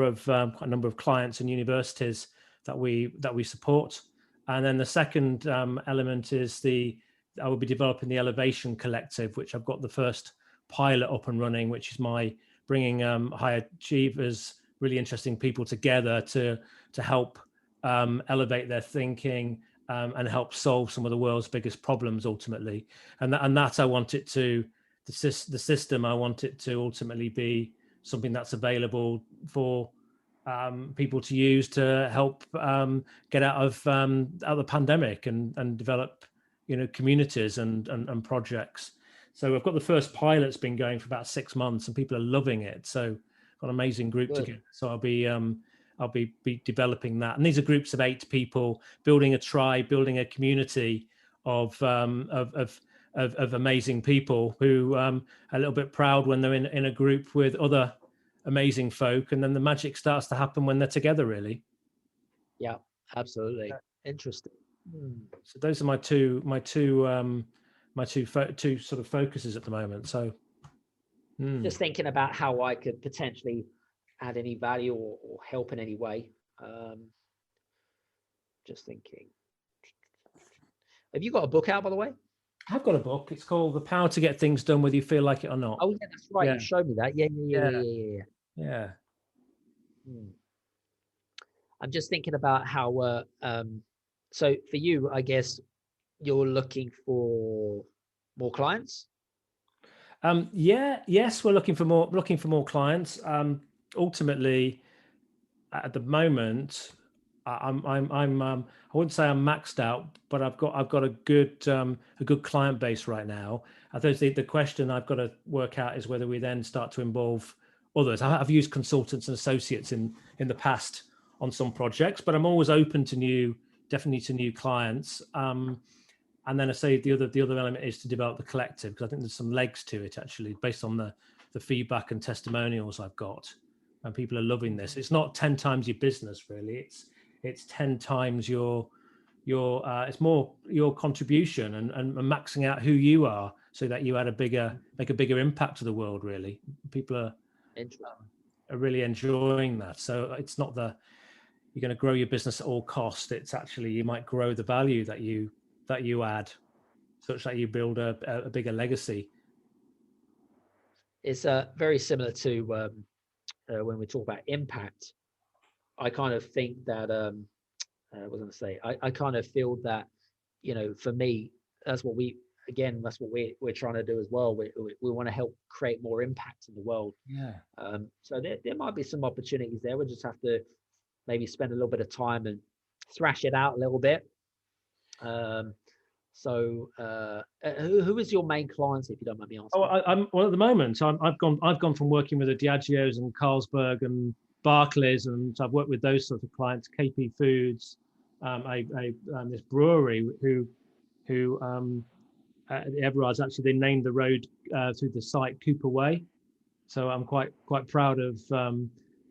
of clients and universities that we support. And then the second element is I will be developing the Elevation Collective, which I've got the first pilot up and running, which is my bringing high achievers, really interesting people together to help elevate their thinking and help solve some of the world's biggest problems ultimately. And that I want it to, the system, I want it to ultimately be something that's available for people to use to help get out of the pandemic and develop, communities and projects. So I've got the first pilot's been going for about 6 months, and people are loving it. So got an amazing group together. So I'll be developing that. And these are groups of 8 people, building a tribe, building a community of amazing people who are a little bit proud when they're in a group with other amazing folk, and then the magic starts to happen when they're together, really. Yeah, absolutely. Interesting. So those are my two sort of focuses at the moment. So just thinking about how I could potentially add any value or help in any way. Just thinking. Have you got a book out, by the way? I've got a book. It's called The Power to Get Things Done Whether You Feel Like It or Not. Oh, yeah, that's right. Yeah. You showed me that. Yeah. I'm just thinking about how, so for you, I guess you're looking for more clients? Yes, we're looking for more clients. Ultimately, at the moment, I wouldn't say I'm maxed out, but I've got a good client base right now. I think the question I've got to work out is whether we then start to involve others. I've used consultants and associates in the past on some projects, but I'm always open to definitely to new clients. And then I say the other element is to develop the collective, because I think there's some legs to it actually, based on the feedback and testimonials I've got, and people are loving this. It's not 10 times your business really. It's 10 times your it's more your contribution and maxing out who you are, so that you make a bigger impact to the world. Really, people are really enjoying that. So it's not you're going to grow your business at all cost. It's actually, you might grow the value that you add, such that you build a bigger legacy. It's very similar to when we talk about impact. I kind of think that I was going to say, I kind of feel that, for me, that's what we're trying to do as well. We want to help create more impact in the world. Yeah. So there might be some opportunities there. We'll just have to maybe spend a little bit of time and thrash it out a little bit. So who is your main clients, if you don't mind me asking? Well, at the moment, I've gone from working with the Diageos and Carlsberg and Barclays, and I've worked with those sorts of clients, KP Foods, this brewery who at the Everards, actually they named the road through the site Cooper Way. So I'm quite proud of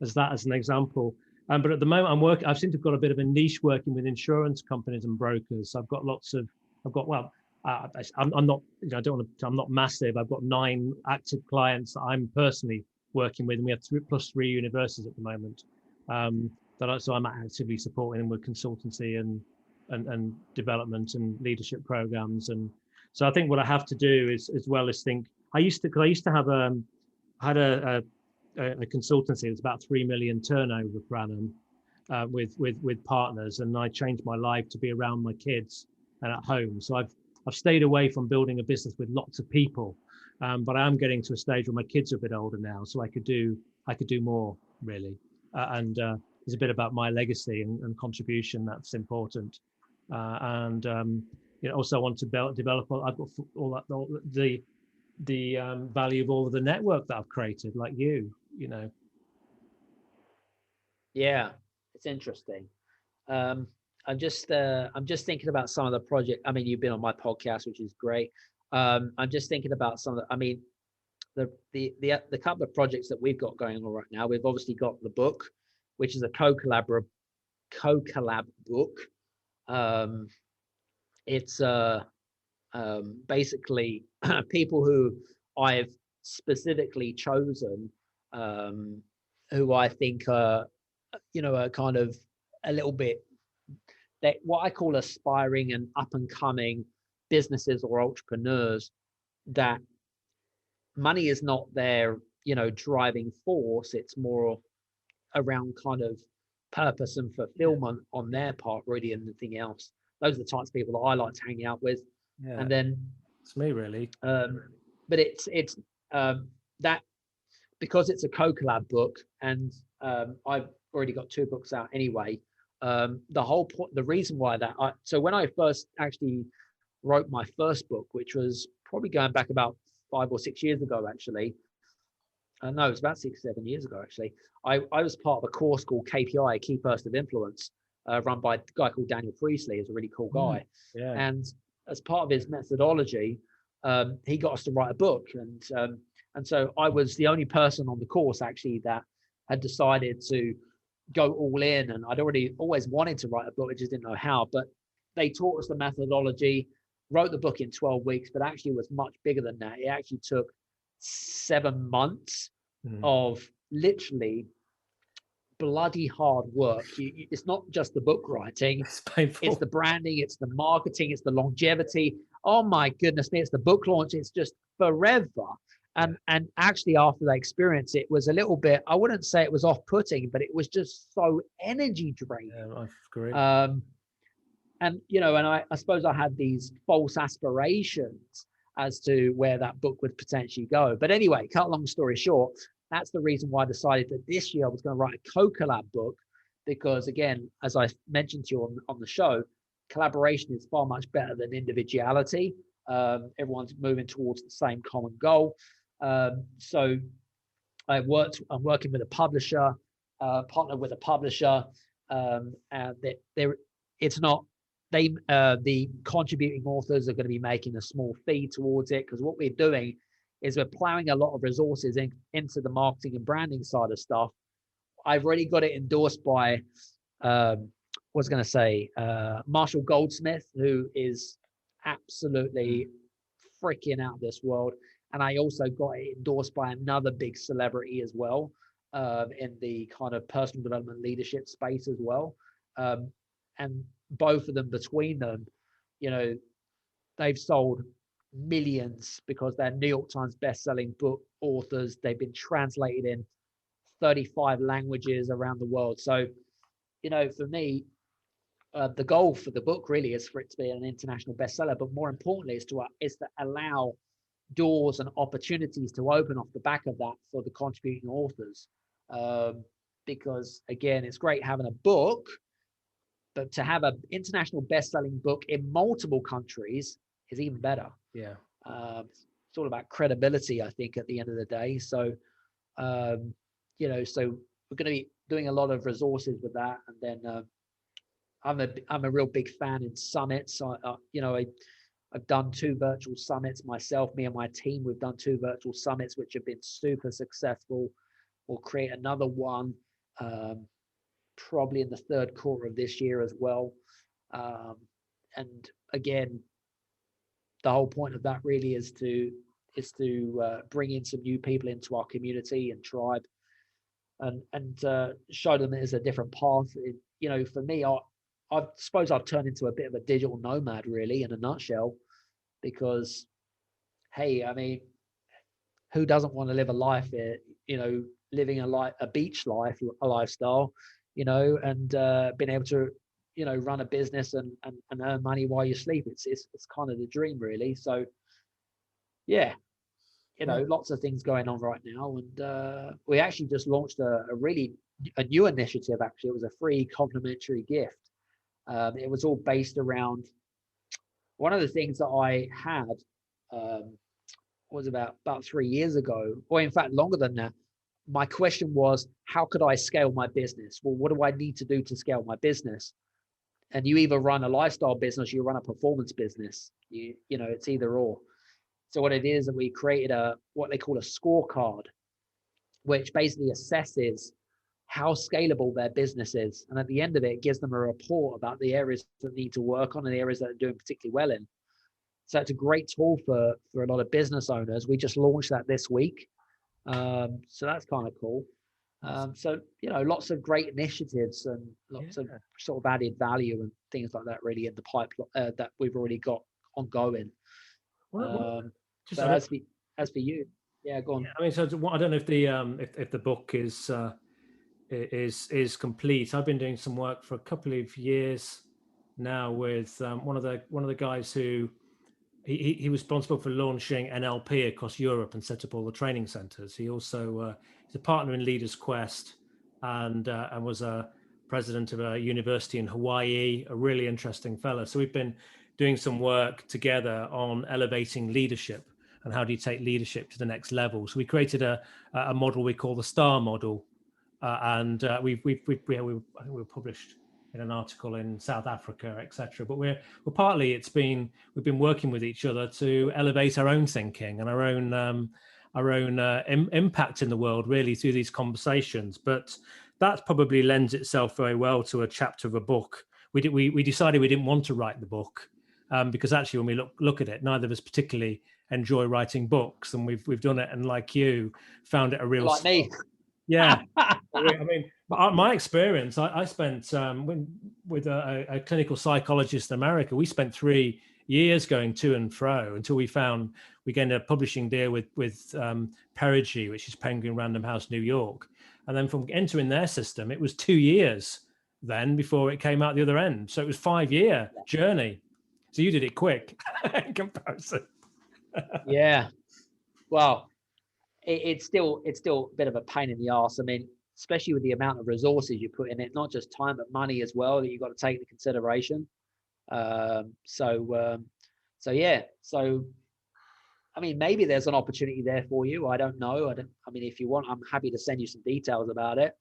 as an example. But at the moment I seem to have got a bit of a niche working with insurance companies and brokers. So I'm not massive. I've got 9 active clients that I'm personally working with, and we have 3+ universities at the moment. So I'm actively supporting them with consultancy and development and leadership programs. And so I think what I have to do is, as well as think, I used to have had a consultancy that's about 3 million turnover per annum with partners, and I changed my life to be around my kids and at home. So I've stayed away from building a business with lots of people, but I am getting to a stage where my kids are a bit older now, so I could do more really, and it's a bit about my legacy and contribution that's important, also I want to develop. I've got the value of all of the network that I've created, like you. Yeah, it's interesting. I'm just thinking about some of the project. I mean, you've been on my podcast, which is great. I'm just thinking about some of the couple of projects that we've got going on right now. We've obviously got the book, which is a co-collab book. It's basically people who I've specifically chosen, who I think are kind of a little bit what I call aspiring and up and coming businesses or entrepreneurs, that money is not their driving force. It's more around kind of purpose and fulfillment on their part, really, and nothing else. Those are the types of people that I like to hang out with. Yeah, and then it's me really. But it's that, because it's a co-collab book, and I've already got 2 books out anyway. The whole point, the reason why so when I first actually wrote my first book, which was probably going back about 5 or 6 years ago, actually. No, it was about 6, 7 years ago, actually. I was part of a course called KPI, Key Person of Influence, run by a guy called Daniel Priestley. He's a really cool guy. Yeah. And as part of his methodology, he got us to write a book. And so I was the only person on the course, actually, that had decided to go all in. And I'd always wanted to write a book. I just didn't know how. But they taught us the methodology, wrote the book in 12 weeks, but actually it was much bigger than that. It actually took 7 months of literally bloody hard work. It's not just the book writing, It's painful. It's the branding, it's the marketing, it's the longevity. Oh my goodness me, it's the book launch. It's just forever. And actually, after that experience, it was a little bit, I wouldn't say it was off-putting, but it was just so energy draining. Yeah, I agree. And I suppose I had these false aspirations as to where that book would potentially go. But anyway, cut a long story short, that's the reason why I decided that this year I was going to write a co-collab book, because again, as I mentioned to you on the show, collaboration is far much better than individuality. Everyone's moving towards the same common goal. So I'm working with a publisher, partnered with a publisher, that it's not the contributing authors are going to be making a small fee towards it, because what we're doing is we're plowing a lot of resources into the marketing and branding side of stuff. I've already got it endorsed by Marshall Goldsmith, who is absolutely freaking out of this world. And I also got it endorsed by another big celebrity as well, in the kind of personal development leadership space as well. And both of them, between them, they've sold millions because they're New York Times best-selling book authors. They've been translated in 35 languages around the world. So, for me, the goal for the book really is for it to be an international bestseller, but more importantly is to allow doors and opportunities to open off the back of that for the contributing authors. Because again, it's great having a book, but to have an international best-selling book in multiple countries is even better. Yeah. It's all about credibility, I think, at the end of the day. So, so we're going to be doing a lot of resources with that. And then I'm a real big fan in summits. I've done 2 virtual summits myself. Me and my team, we've done 2 virtual summits, which have been super successful. We'll create another one probably in the 3rd quarter of this year as well. And again, the whole point of that really is to bring in some new people into our community and tribe, and show them it is a different path. For me, I suppose I've turned into a bit of a digital nomad, really, in a nutshell, because, hey, I mean, who doesn't want to live a life, living a beach life, a lifestyle, and being able to, run a business and earn money while you sleep. It's kind of the dream, really. So, yeah, lots of things going on right now. And we actually just launched a new initiative. Actually, it was a free complimentary gift. It was all based around one of the things that I had was about 3 years ago, or in fact longer than that. My question was, how could I scale my business? Well, what do I need to do to scale my business? And you either run a lifestyle business, you run a performance business. It's either or. So what it is that we created what they call a scorecard, which basically assesses how scalable their business is. And at the end of it, it gives them a report about the areas that need to work on and the areas that are doing particularly well in. So it's a great tool for a lot of business owners. We just launched that this week. So that's kind of cool. So, lots of great initiatives and lots of sort of added value and things like that really in the pipeline that we've already got ongoing. So as for you, yeah, go on. Yeah, I mean, so I don't know if the book is complete. I've been doing some work for a couple of years now with one of the guys who he was responsible for launching NLP across Europe and set up all the training centers. He also is a partner in Leaders Quest and was a president of a university in Hawaii, a really interesting fellow. So we've been doing some work together on elevating leadership and how do you take leadership to the next level. So we created a model we call the STAR model, and we were published in an article in South Africa, etc. But we're partly we've been working with each other to elevate our own thinking and our own impact in the world, really, through these conversations. But that probably lends itself very well to a chapter of a book. We decided we didn't want to write the book because actually, when we look at it, neither of us particularly enjoy writing books, and we've done it, and like you, found it a real like me. Yeah. I mean, my experience, I spent with a clinical psychologist in America. We spent 3 years going to and fro until we gained a publishing deal with Perigee, which is Penguin Random House, New York. And then from entering their system, it was 2 years then before it came out the other end. So it was 5-year journey. So you did it quick in comparison. Yeah. Well, it's still a bit of a pain in the arse. I mean, especially with the amount of resources you put in it, not just time, but money as well, that you've got to take into consideration. So yeah. So, I mean, maybe there's an opportunity there for you. I don't know. I mean, if you want, I'm happy to send you some details about it.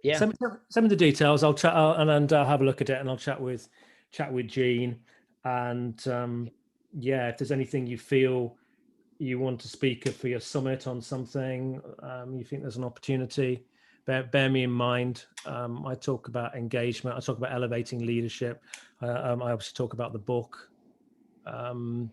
Yeah. Send me the details. I'll chat and have a look at it, and I'll chat with Gene. And if there's anything you feel you want to speak for your summit on something, you think there's an opportunity, bear me in mind. I talk about engagement. I talk about elevating leadership. I obviously talk about the book. Whatever.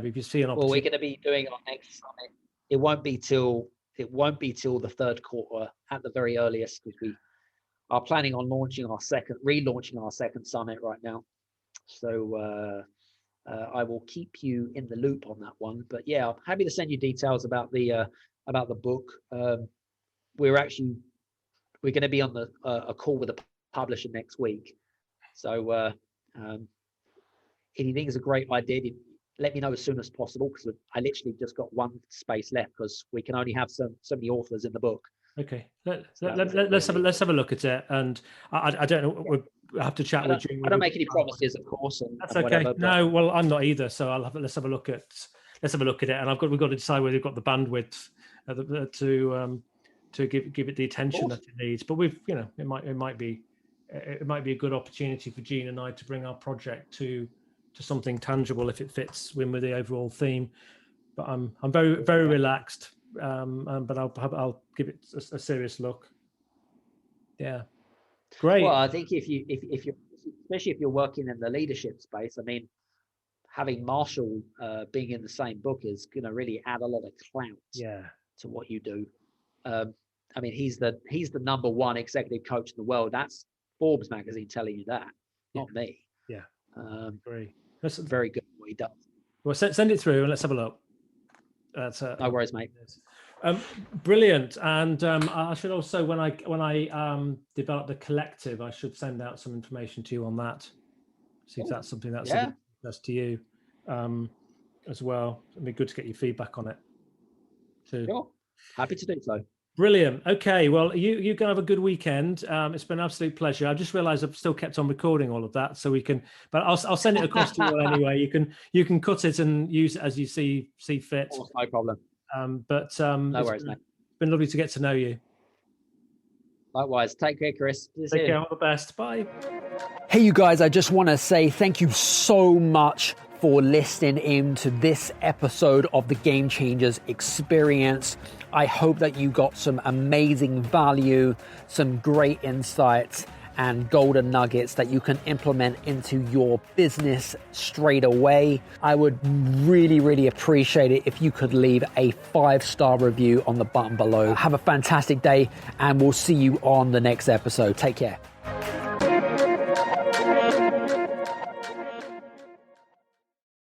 If you see an opportunity. Well, we're going to be doing our next summit. It won't be till the third quarter at the very earliest, because we are planning on relaunching our second summit right now. So I will keep you in the loop on that one. But yeah, I'm happy to send you details about the book. We're going to be on a call with a publisher next week. So if you think it's a great idea, let me know as soon as possible, because I literally just got one space left, because we can only have so many authors in the book. Okay, let's have a look at it, and I don't know. We'll have to chat with you. I don't make any promises, of course. That's okay. Whatever, no, well, I'm not either. So let's have a look at it, and we've got to decide whether we've got the bandwidth to give it the attention that it needs. But it might be a good opportunity for Gene and I to bring our project to something tangible if it fits with the overall theme. But I'm very, very relaxed. But I'll give it a serious look. Yeah, great. Well, I think if you're especially if you're working in the leadership space, I mean, having Marshall being in the same book is going to really add a lot of clout to what you do. I mean, he's the number one executive coach in the world. That's Forbes magazine telling you that, not me. Yeah, agree. That's very good what he does. Well, send it through and let's have a look. No worries, mate. Brilliant. And I should also, when I develop the collective, I should send out some information to you on that. See if that's something that's of interest to you as well. It'd be good to get your feedback on it too. Sure. Happy to do so. Brilliant. Okay. Well, you can have a good weekend. It's been an absolute pleasure. I just realised I've still kept on recording all of that, so we can. But I'll send it across to you all anyway. You can cut it and use it as you see fit. Oh, no problem. No worries, mate. It's been lovely to get to know you. Likewise. Take care, Chris. Take care. All the best. Bye. Hey, you guys, I just want to say thank you so much for listening in to this episode of the Game Changers Experience. I hope that you got some amazing value, some great insights, and golden nuggets that you can implement into your business straight away. I would really, really appreciate it if you could leave a 5-star review on the button below. Have a fantastic day, and we'll see you on the next episode. Take care.